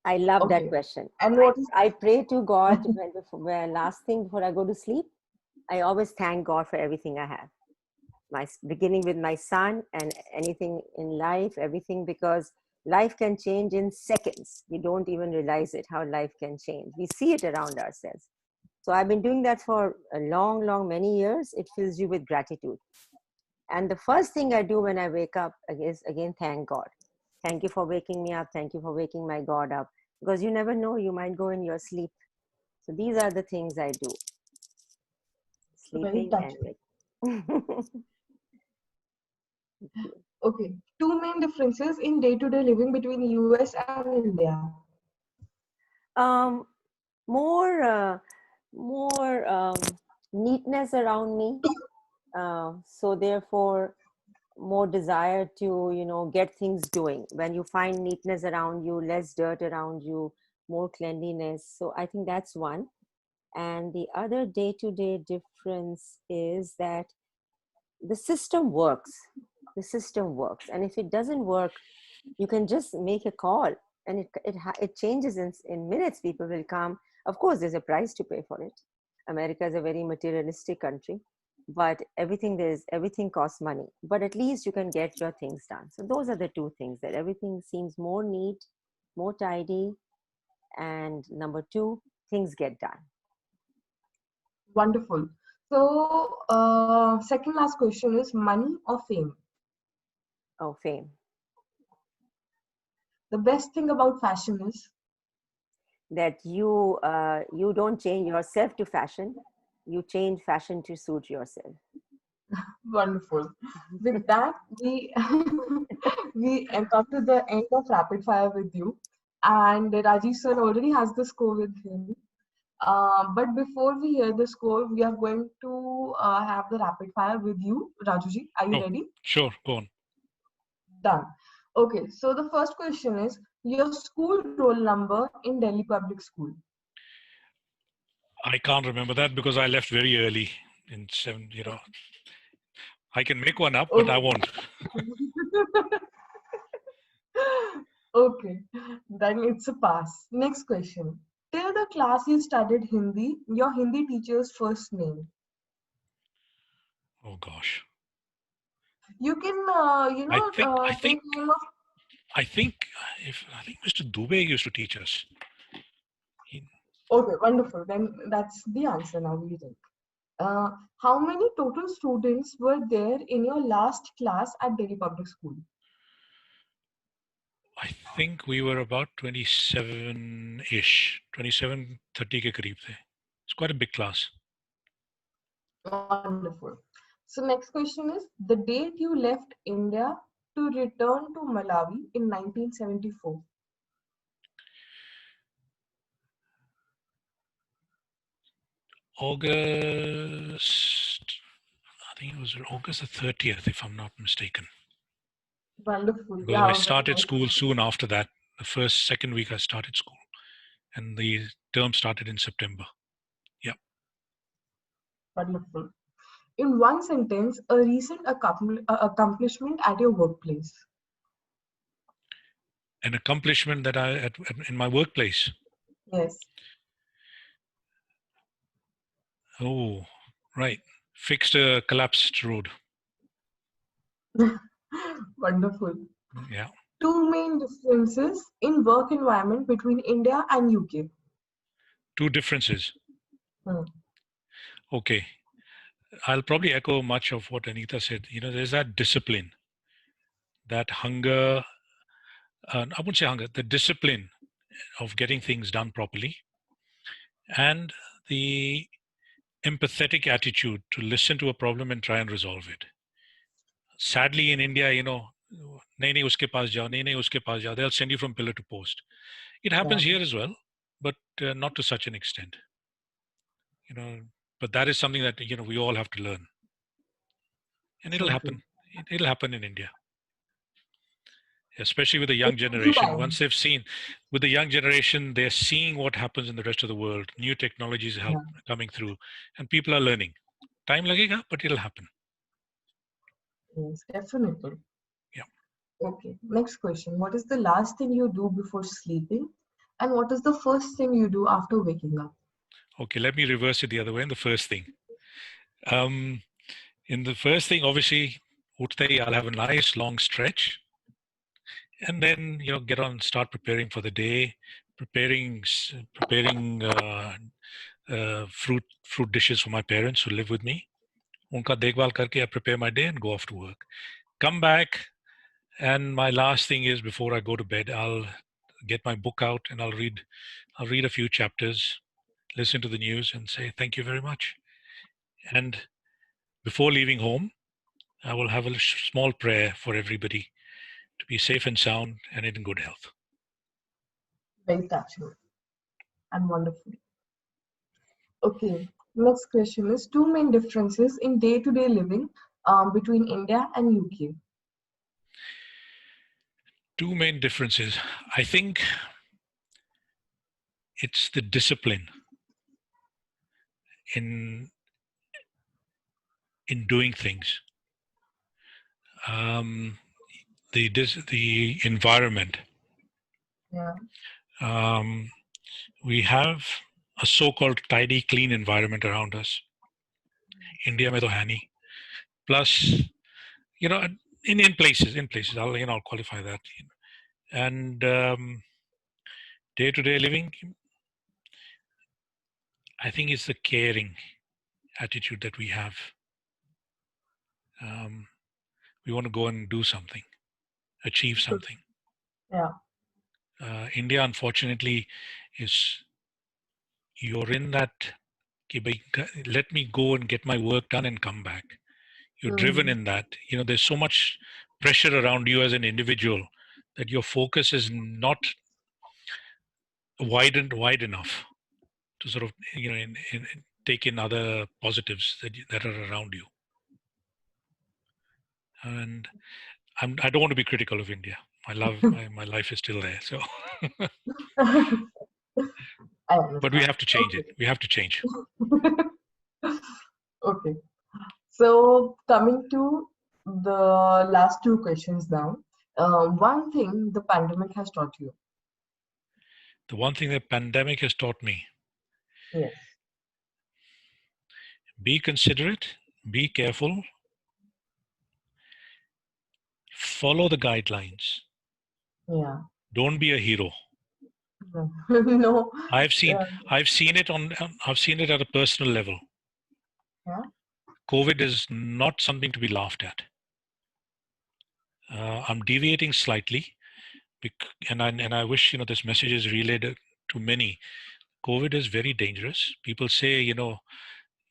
I love that Okay. question. And what is I pray to God when last thing before I go to sleep. I always thank God for everything I have. Beginning with my son and anything in life, everything, because life can change in seconds. We don't even realize it, how life can change. We see it around ourselves. So I've been doing that for a long, many years. It fills you with gratitude. And the first thing I do when I wake up is, again, thank God. Thank you for waking me up. Thank you for waking my God up. Because you never know, you might go in your sleep. So these are the things I do. very Sleeping touching? and Okay. Two main differences in day-to-day living between US and India. More neatness around me. So therefore, more desire to, get things doing. When you find neatness around you, less dirt around you, more cleanliness. So I think that's one. And the other day-to-day difference is that the system works. The system works. And if it doesn't work, you can just make a call and it changes in minutes. People will come. Of course, there's a price to pay for it. America is a very materialistic country, but everything costs money. But at least you can get your things done. So those are the two things, that everything seems more neat, more tidy, and number two, things get done. Wonderful. So, second last question is money or fame? Oh, fame. The best thing about fashion is That you don't change yourself to fashion, you change fashion to suit yourself. wonderful. With that, we we come to the end of rapid fire with you. And Rajiv sir already has the score with him. But before we hear the score, we are going to have the rapid fire with you, Rajuji. Are you Oh, ready? sure, go on. Done. Okay, so the first question is your school roll number in Delhi Public School. I can't remember that because I left very early in 7, I can make one up, but I won't. Okay, then it's a pass. Next question. Till the class you studied Hindi, your Hindi teacher's first name. Oh gosh. You can, I take name of. I think Mr. Dubey used to teach us. Okay, wonderful. Then that's the answer now, we think. How many total students were there in your last class at Delhi Public School? I think we were about 27-ish, 27, 30 ke kareeb the. It's quite a big class. Wonderful. So next question is the date you left India to return to Malawi in 1974. August, I think it was August the 30th, if I'm not mistaken. Wonderful. Because Yeah, I started school soon after that. The second week I started school. And the term started in September. Yeah. wonderful. In one sentence, a recent accomplishment at your workplace. An accomplishment that in my workplace. Yes. Oh, right. Fixed a collapsed road. Wonderful. Yeah. Two main differences in work environment between India and UK. Two differences. Hmm. Okay. I'll probably echo much of what Anita said. There's that discipline, that hunger. I wouldn't say hunger, the discipline of getting things done properly, and the empathetic attitude to listen to a problem and try and resolve it. Sadly, in India, nahi uske paas jao, nahi uske paas jao, they'll send you from pillar to post. It happens Yeah. here as well, but not to such an extent. But that is something that we all have to learn, and it'll So true. happen. It'll happen in India, especially with the young It takes generation. time. Once they've seen, with the young generation, they're seeing what happens in the rest of the world. New technologies help coming through, and people are learning. Time lagega, but it'll happen. Yes, definitely. Yeah. Okay. Next question. What is the last thing you do before sleeping? And what is the first thing you do after waking up? Okay, let me reverse it the other way. In the first thing, obviously, I'll have a nice long stretch, and then get on, start preparing for the day, preparing fruit dishes for my parents who live with me. Unka dekhbhal karke, I prepare my day and go off to work. Come back, and my last thing is, before I go to bed, I'll get my book out and I'll read a few chapters, listen to the news, and say thank you very much. And before leaving home, I will have a small prayer for everybody to be safe and sound and in good health. Very touching and wonderful. Okay. Next question is two main differences in day-to-day living between India and UK. Two main differences. I think it's the discipline in doing things. The environment. Yeah. We have a so-called tidy, clean environment around us. India mein to hai nahi. Plus, in places, I'll qualify that. And day-to-day living, I think it's the caring attitude that we have. We want to go and do something, achieve something. Yeah. India, unfortunately, you're in that, let me go and get my work done and come back. You're driven in that. There's so much pressure around you as an individual that your focus is not wide enough to sort of, take in other positives that are around you. And I don't want to be critical of India. My life is still there. So, but we have to change it. We have to change. Okay. So coming to the last two questions now. One thing the pandemic has taught you. The one thing the pandemic has taught me. Yes. Be considerate, be careful, follow the guidelines. Yeah. Don't be a hero. No. I've seen it at a personal level. Yeah. COVID is not something to be laughed at. I'm deviating slightly, and I wish this message is relayed to many. COVID is very dangerous. People say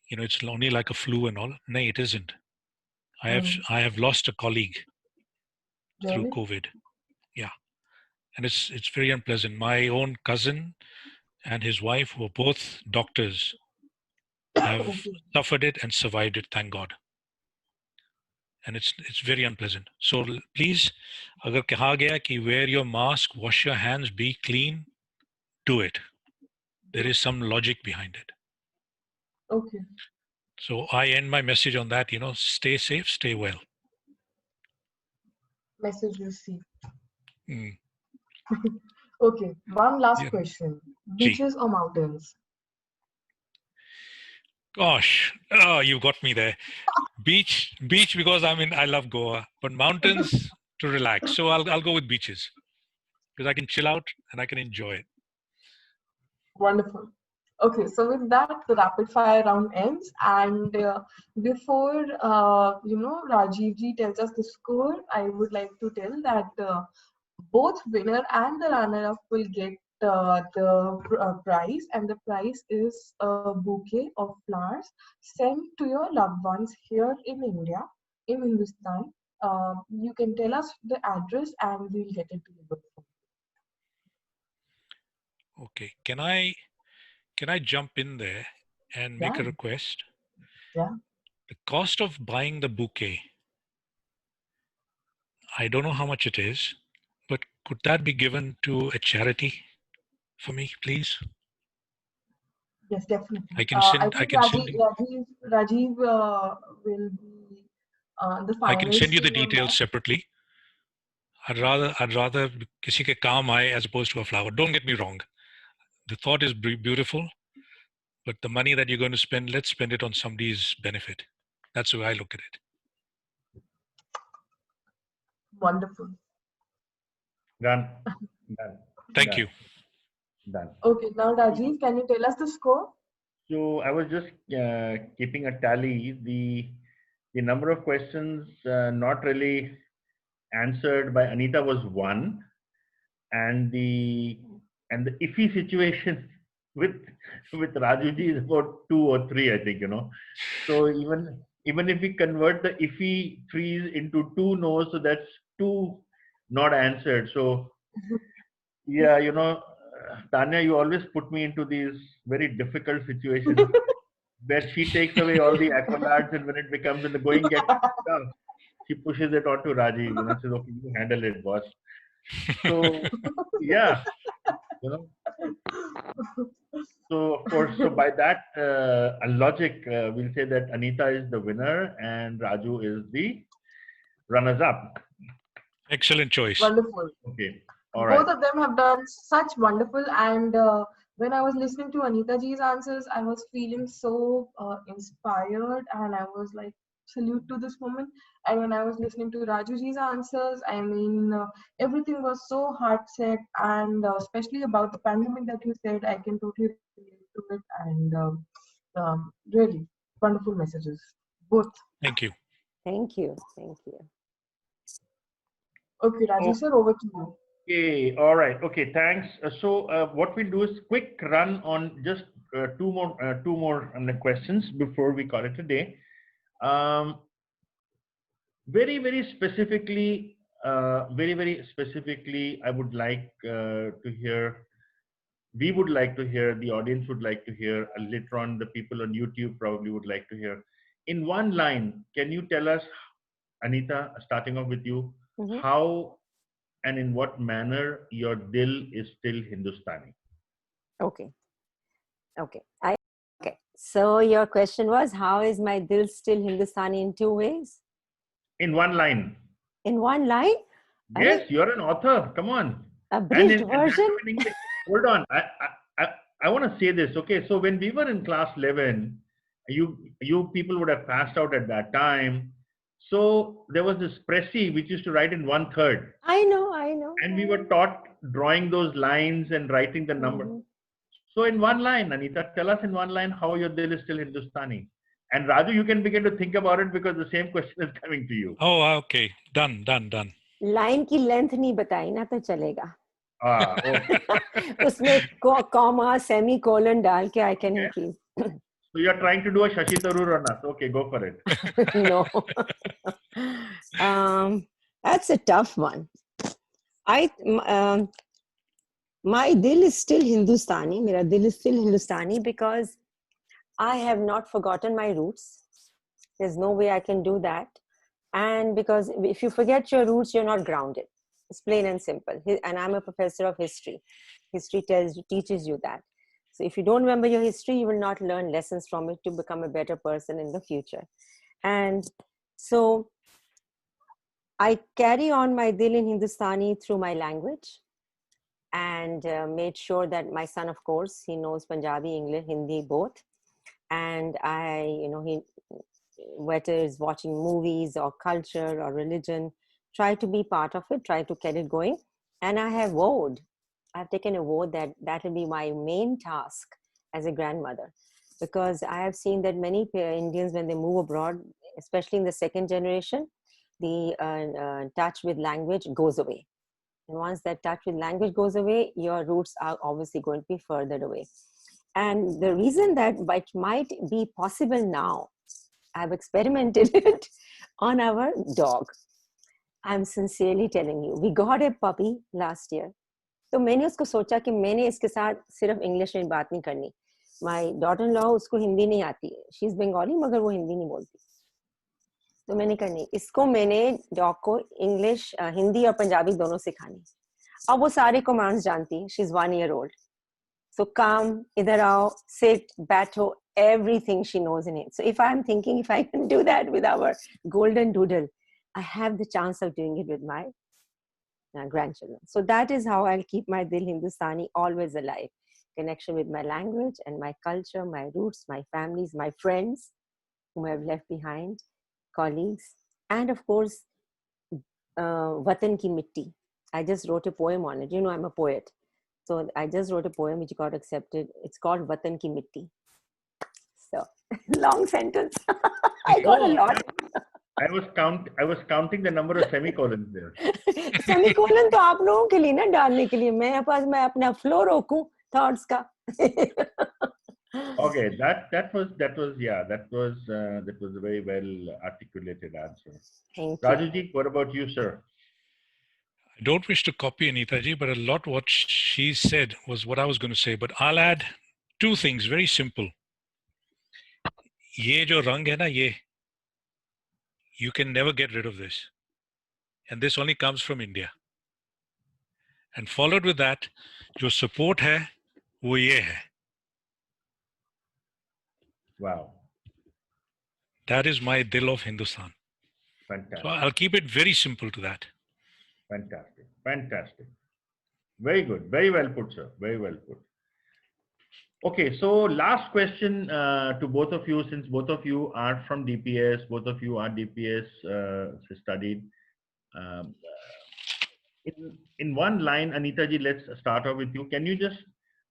it's only like a flu and all. No, it isn't. I have lost a colleague through Really? COVID. Yeah, and it's very unpleasant. My own cousin and his wife, who are both doctors, have suffered it and survived it. Thank God. And it's very unpleasant. So please, agar kaha gaya ki wear your mask, wash your hands, be clean, do it. There is some logic behind it. Okay. So I end my message on that. Stay safe, stay well. Message received. Mm. Okay. One last question. Beaches or mountains? Gosh, you got me there. Beach because I love Goa, but mountains to relax. So I'll go with beaches because I can chill out and I can enjoy it. Wonderful. Okay, so with that, the rapid fire round ends. And before, Rajiv ji tells us the score, I would like to tell that both winner and the runner-up will get the prize, and the prize is a bouquet of flowers sent to your loved ones here in India, in Hindustan. You can tell us the address, and we'll get it delivered. Okay. Can I jump in there and make a Yeah, request? yeah. The cost of buying the bouquet, I don't know how much it is, but could that be given to a charity for me, please? Yes, definitely. I can I send I think can send you Rajiv will be the I can final send you say the on details that. separately. I'd rather किसी के काम आए as opposed to a flower. Don't get me wrong. The thought is beautiful, but the money that you're going to spend, let's spend it on somebody's benefit. That's the way I look at it. Wonderful. Done. Done. Thank Done. you. Done. Okay, now Rajiv, can you tell us the score? So I was just keeping a tally. The number of questions not really answered by Anita was 1, and the iffy situation with Rajuji is about 2 or 3, I think, So even if we convert the iffy 3s into 2 no's, so that's 2 not answered. So yeah, Tanya, you always put me into these very difficult situations where she takes away all the accolades, and when it becomes when the going gets tough, she pushes it onto Rajiv, says, okay, you handle it, boss. So yeah, you know. So of course, so by that logic, we'll say that Anita is the winner and Raju is the runners-up. Excellent choice. Wonderful. Okay, all right. Both of them have done such wonderful, and when I was listening to Anita ji's answers, I was feeling so inspired, and I was like, salute to this woman. And when I was listening to Raju ji's answers, I mean, everything was so heart set, and especially about the pandemic that you said, I can totally relate to it, and really wonderful messages, both. Thank you. Thank you. Thank you. Okay, Rajesh sir, over to you. Okay, all right. Okay, thanks. So what we'll do is quick run on just two more questions before we call it a day. Very specifically, very specifically, I would like to hear. We would like to hear. The audience would like to hear. Later on, the people on YouTube probably would like to hear. In one line, can you tell us, Anita, starting off with you, Mhm. how and in what manner your dil is still Hindustani? Okay. Okay. Okay. So your question was, how is my dil still Hindustani in 2 ways? In one line. In one line? Yes, you're an author. Come on. Abridged And that version? too in English. Hold on. I want to say this. Okay, so when we were in class 11, you people would have passed out at that time. So there was this Pressy which used to write in 1/3. I know. And we were taught drawing those lines and writing the number. Mhm. So in one line, Anita, tell us in one line how your dil is still Hindustani. And Raju, you can begin to think about it because the same question is coming to you. Oh, okay. Done. Line की length नहीं बताई ना तो चलेगा. Okay. उसमें comma semi colon डाल के I can increase. So you're trying to do a Shashi Tharoor on us. Okay, go for it. No. That's a tough one. My dil is still Hindustani. Mera dil is still Hindustani because I have not forgotten my roots. There's no way I can do that. And because if you forget your roots, you're not grounded. It's plain and simple. And I'm a professor of history. History teaches you that. So if you don't remember your history, you will not learn lessons from it to become a better person in the future. And so I carry on my dil in Hindustani through my language, and made sure that my son, of course, he knows Punjabi, English, Hindi, both. And he, whether it's watching movies or culture or religion, try to be part of it, try to get it going. And I've taken a vow that will be my main task as a grandmother, because I have seen that many Indians, when they move abroad, especially in the second generation, the touch with language goes away. And once that touch with language goes away, your roots are obviously going to be further away. And the reason that it might be possible now, I've experimented it on our dog. I'm sincerely telling you, we got a puppy last year. तो मैंने उसको सोचा कि मैंने इसके साथ सिर्फ English में बात नहीं करनी. My daughter-in-law, उसको हिंदी नहीं आती है. She's Bengali, मगर वो हिंदी नहीं बोलती. तो मैंने करनी. इसको मैंने डॉग को इंग्लिश, हिंदी और पंजाबी दोनों सिखानी. अब वो सारे कमांड्स जानती है. She's 1 year old. So come, idhar aao, sit, बैठो, everything she knows in it. So if I'm thinking if I can do that with our golden doodle, I have the chance of doing it with my grandchildren. So that is how I'll keep my Dil Hindustani always alive. Connection with my language and my culture, my roots, my families, my friends whom I've left behind, colleagues, and of course, Watan Ki Mitti. I just wrote a poem on it. You know, I'm a poet. So I just wrote a poem which got accepted. It's called Watan Ki Mitti. So, long sentence. I got a lot. I was counting the number of semicolons there. Semicolon तो आप लोगों के लिए ना डालने के लिए. मैं अपना flow रोकूं thoughts का. Okay, that was a very well articulated answer. Thank you. Rajuji, what about you, sir? I don't wish to copy Anita ji, but a lot what she said was what I was going to say. But I'll add 2 things, very simple. ये जो रंग है ना ये, you can never get rid of this. And this only comes from India. And followed with that, जो support है, वो ये है. Wow. That is my Dil of Hindustan. Fantastic. So I'll keep it very simple to that. Fantastic. Fantastic. Very good. Very well put, sir. Very well put. Okay, so last question to both of you, since both of you are from DPS, both of you are DPS studied. In one line, Anita ji, let's start off with you. Can you just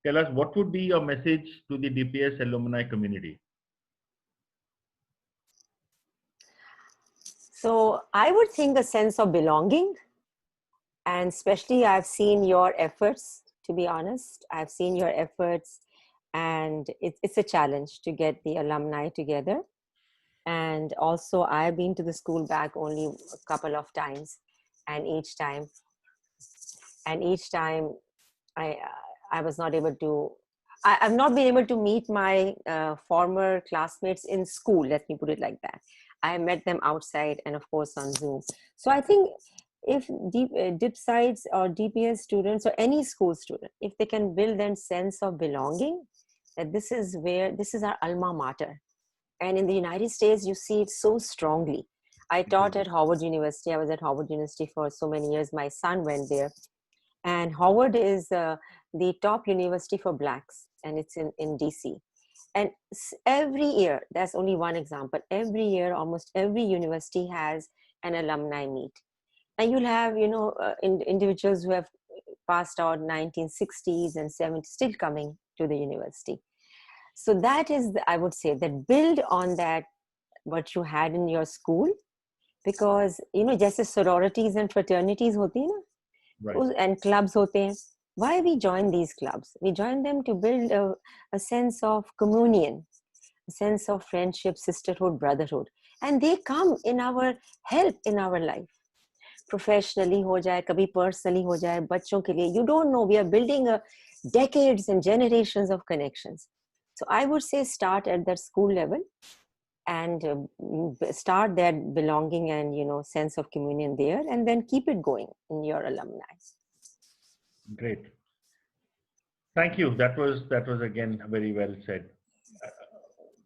tell us what would be your message to the DPS alumni community? So I would think a sense of belonging, and especially I've seen your efforts, to be honest. I've seen your efforts, and it's a challenge to get the alumni together. And also I've been to the school back only a couple of times, and each time I was not able to, I've not been able to meet my former classmates in school, let me put it like that. I met them outside and of course on Zoom. So I think if DIPSites or DPS students or any school student, if they can build that sense of belonging, that this is our alma mater. And in the United States, you see it so strongly. I taught at Howard University. I was at Howard University for so many years. My son went there. And Howard is the top university for Blacks, and it's in DC. And every year, that's only one example, every year, almost every university has an alumni meet. And you'll have, individuals who have passed out 1960s and 70s still coming to the university. So that is, I would say, that build on that, what you had in your school, because, just as sororities and fraternities hoti hai na, right, and clubs hote hain. Why we join these clubs? We join them to build a sense of communion, a sense of friendship, sisterhood, brotherhood. And they come in our help in our life. Professionally ho jaye, kabhi personally ho jaye, bachon ke liye. You don't know, we are building decades and generations of connections. So I would say start at that school level and start that belonging and, sense of communion there, and then keep it going in your alumni. Great. Thank you. That was again very well said.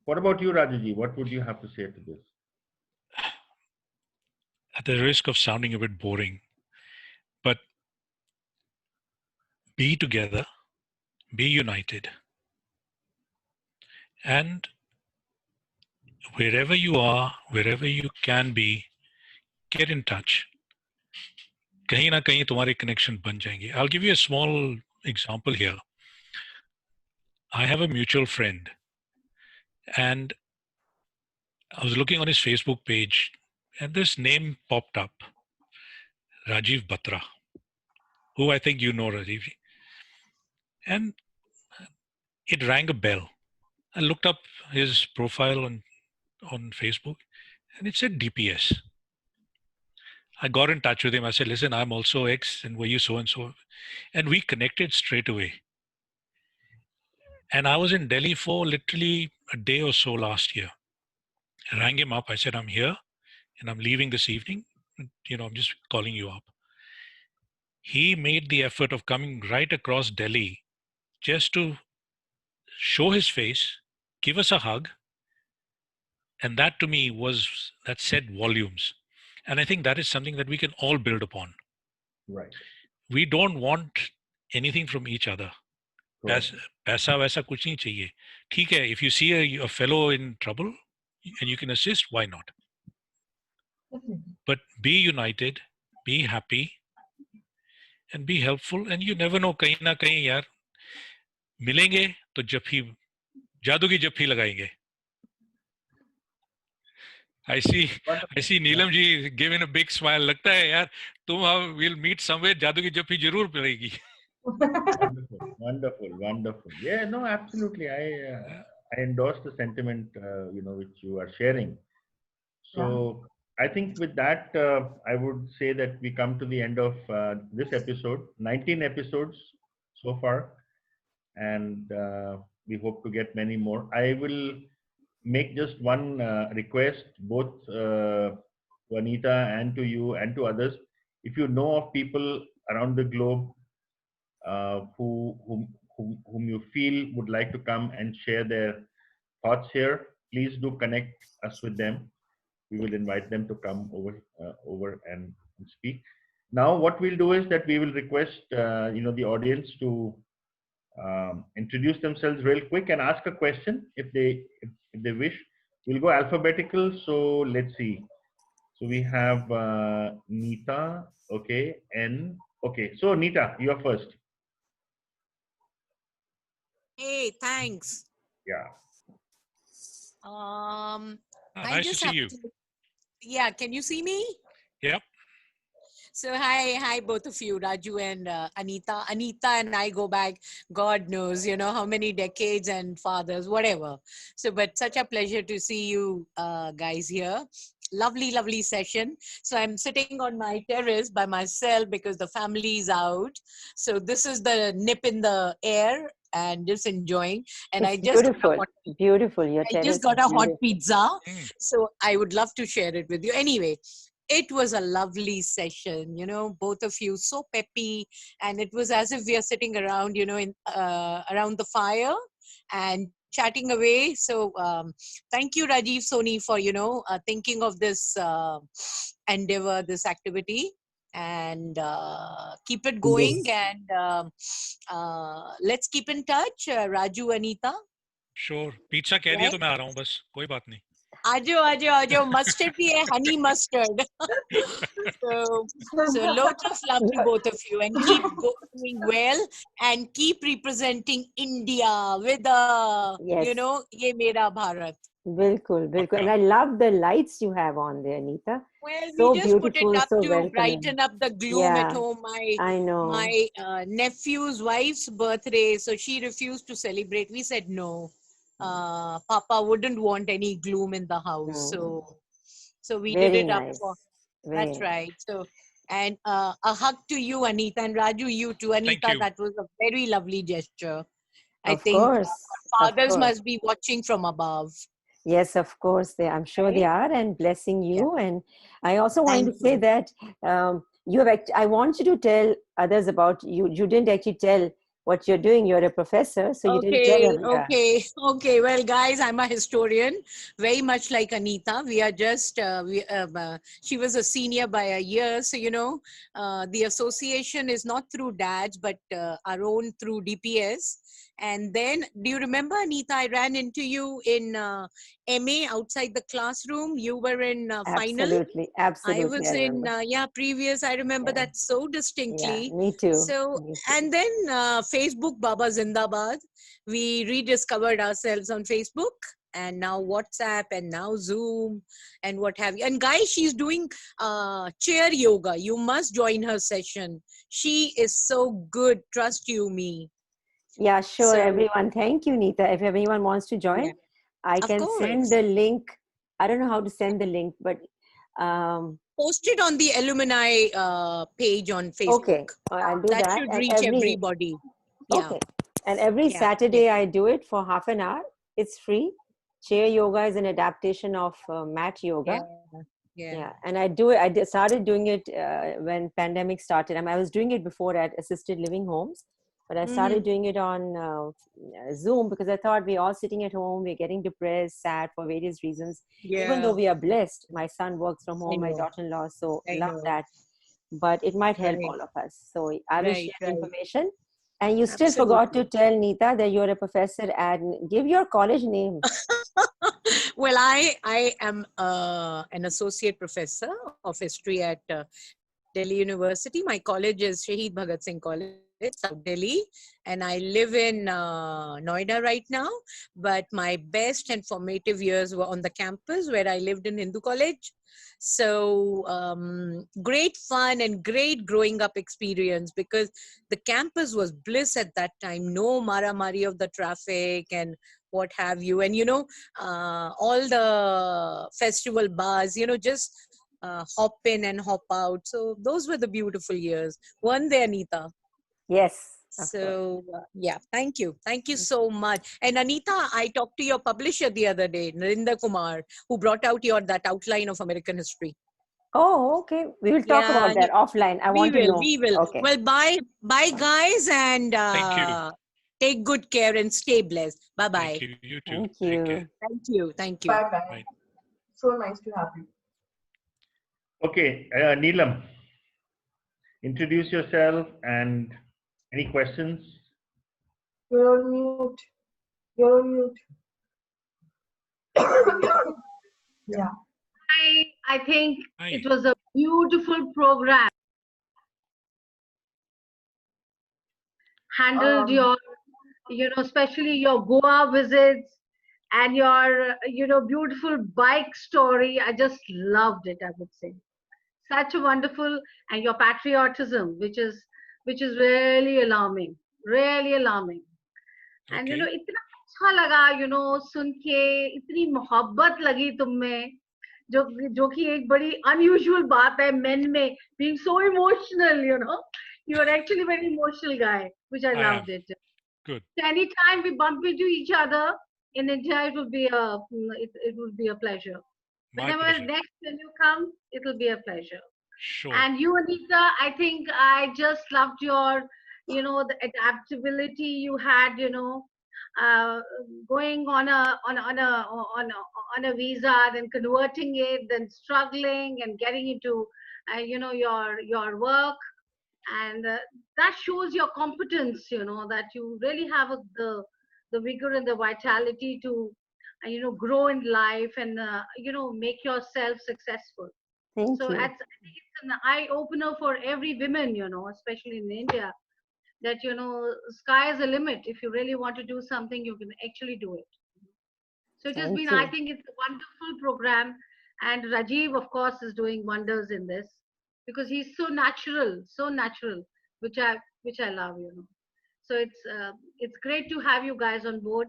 What about you, Rajuji? What would you have to say to this? At the risk of sounding a bit boring, but be together, be united, and wherever you are, wherever you can be, get in touch. कहीं ना कहीं तुम्हारे connection बन जाएंगे. I'll give you a small example here. I have a mutual friend, and I was looking on his Facebook page, and this name popped up, Rajiv Batra, who I think you know, Rajiv. And it rang a bell. I looked up his profile on Facebook, and it said DPS. I got in touch with him. I said, listen, I'm also X, and were you so-and-so? And we connected straight away. And I was in Delhi for literally a day or so last year. I rang him up. I said, I'm here, and I'm leaving this evening. I'm just calling you up. He made the effort of coming right across Delhi just to show his face, give us a hug. And that to me that said volumes. And I think that is something that we can all build upon. Right. We don't want anything from each other. पैसा वैसा कुछ नहीं चाहिए. ठीक है, if you see a fellow in trouble and you can assist, why not? But be united, be happy, and be helpful. And you never know, कहीं ना कहीं यार मिलेंगे तो जफ्फी, जादू की जफ्फी लगाएंगे. I see Neelam ji giving a big smile. लगता है यार तुम we'll meet somewhere, जादू की जफ्फी जरूर पड़ेगी. Wonderful. Yeah, no, absolutely. I endorse the sentiment, which you are sharing. So I think with that, I would say that we come to the end of this episode. 19 episodes so far, and we hope to get many more. I will make just one request, both to Anita and to you and to others. If you know of people around the globe whom you feel would like to come and share their thoughts here, please do connect us with them. We will invite them to come over and speak. Now, what we'll do is that we will request the audience to introduce themselves real quick and ask a question if they wish. We'll go alphabetical. So let's see. So we have Nita. Okay, N. Okay, so Nita, you are first. Hey, thanks. Yeah. Nice to see you. Yeah, can you see me? Yep. So hi, both of you, Raju and Anita. Anita and I go back, God knows, how many decades and fathers, whatever. So, but such a pleasure to see you guys here. Lovely session. So I'm sitting on my terrace by myself because the family is out. So this is the nip in the air and just enjoying. And it's I just beautiful. Your I just got a hot pizza. So I would love to share it with you. Anyway, it was a lovely session, both of you so peppy, and it was as if we are sitting around, around the fire and chatting away. So thank you, Rajiv, Soni, for, thinking of this endeavor, this activity, and keep it going. Yes. And let's keep in touch, Raju, Anita. Sure. Pizza कह दिया तो मैं आ रहा हूँ बस, कोई बात नहीं. Ajo, mustard bhi hai, honey mustard. so loads of love to both of you, and keep doing well and keep representing India with ye mera Bharat. Bilkul. And I love the lights you have on there, Anita. Well, so we just put it up so to welcoming. Brighten up the gloom at home. I know. My nephew's wife's birthday, so she refused to celebrate. We said no. Papa wouldn't want any gloom in the house, so we Very did it nice. up for. That's right. So, and a hug to you, Anita, and Raju, you too, Anita. That was a very lovely gesture. I think fathers must be watching from above. Yes, of course. I'm sure they are, and blessing you. Yeah. And I also wanted to say that I want you to tell others about you. You didn't actually tell what you're doing. You're a professor, so you didn't tell them. Okay. Well, guys, I'm a historian, very much like Anita. We are just, she was a senior by a year. So, the association is not through DADS, but our own through DPS. And then, do you remember, Anita, I ran into you in MA outside the classroom. You were in final. Absolutely, I absolutely. was I in, remember. previous. I remember Yeah. that so Yeah, distinctly. me too. So, Me too. and then Facebook Baba Zindabad. We rediscovered ourselves on Facebook, and now WhatsApp, and now Zoom, and what have you. And guys, she's doing chair yoga. You must join her session. She is so good. Trust you, me. Yeah, sure, So, everyone. Thank you, Nita. If anyone wants to join, yeah, I of can send course. the link. I don't know how to send the link, but Post it on the alumni page on Facebook. okay, I'll do That that. should And reach everybody. Yeah, okay, and every yeah, Saturday I do it for half an hour. It's free. Chair yoga is an adaptation of mat yoga. yeah, yeah. Yeah, and I do it. Started doing it when pandemic started. I was doing it before at assisted living homes, but I started doing it on Zoom because I thought we're all sitting at home, we're getting depressed, sad for various reasons. Even though Yeah, we are blessed, my son works from I home, my know, daughter-in-law, so I love know. that. But it might help Right, all of us. So I will right, share right. information. And you still forgot Absolutely. to tell Nita that you're a professor at. Give your college name. Well, I am an associate professor of history at Delhi University. My college is Shaheed Bhagat Singh College, South Delhi, and I live in Noida right now. But my best and formative years were on the campus where I lived in Hindu College. So great fun and great growing up experience, because the campus was bliss at that time. No mara-mari of the traffic and what have you. And, all the festival bars, just hop in and hop out. So those were the beautiful years. Weren't they, Anita? Yes, of course. So yeah, thank you. Thank you so much. And Anita, I talked to your publisher the other day, Narendra Kumar, who brought out that outline of American history. Oh, okay. We will talk Yeah, about that offline. I want to know. we will. Okay. Well, bye guys, and Thank you. take good care and stay blessed. Bye bye. Thank you. You too. Thank Take care. you. Thank you. Thank you. Bye bye. Bye. So nice to have you. Okay, Neelam, introduce yourself and any questions? You're on mute. You're on mute. Yeah. I think Hi. it was a beautiful program. Handled your, especially your Goa visits and your, beautiful bike story. I just loved it, I would say. Such a wonderful, and your patriotism, which is really alarming, really alarming. And Okay. इतना अच्छा लगा, सुन के इतनी मोहब्बत लगी तुम में, जो कि एक बड़ी unusual बात है men में, being so emotional, you are actually a very emotional guy, which I I am. loved it. Good. So anytime we bump into each other in India, it would be a pleasure. My Whenever pleasure. next when you come, it will be a pleasure. Sure. And you, Anita, I think I just loved your, the adaptability you had, going on a visa, then converting it, then struggling and getting into, your work, and that shows your competence. That you really have the vigor and the vitality to, grow in life and make yourself successful. Thank So you. I think it's an eye opener for every woman, especially in India, that sky is the limit. If you really want to do something, you can actually do it. So it has Thank been, you. I think it's a wonderful program, and Rajiv, of course, is doing wonders in this because he's so natural, which I love, So it's great to have you guys on board.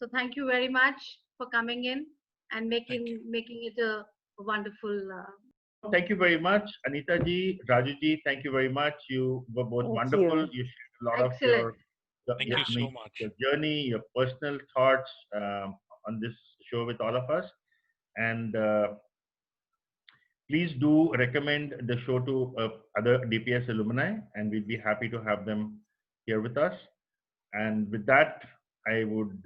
So thank you very much for coming in and Thank making it a wonderful. Thank you very much, Anita ji, Raju ji. Thank you very much. You were both Thank wonderful. you. You shared a lot of Excellent. Thank your, you so much. your journey, your personal thoughts on this show with all of us. And please do recommend the show to other DPS alumni, and we'd be happy to have them here with us. And with that, I would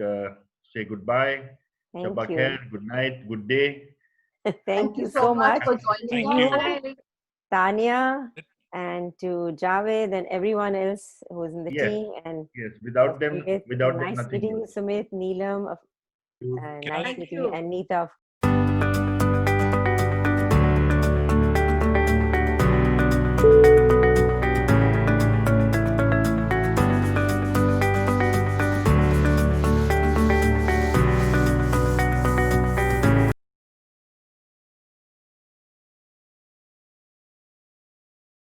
say goodbye. Thank Shabba you. khair, good night, good day. Thank you so so much. for joining Thank us. you. Bye. Tanya, and to Javed and everyone else who's in the Yes. team. And Yes, without them, Sumit, without them, nice nothing meeting you, goes. Sumit, Neelam, Can nice Thank meeting you, you. and Nita, of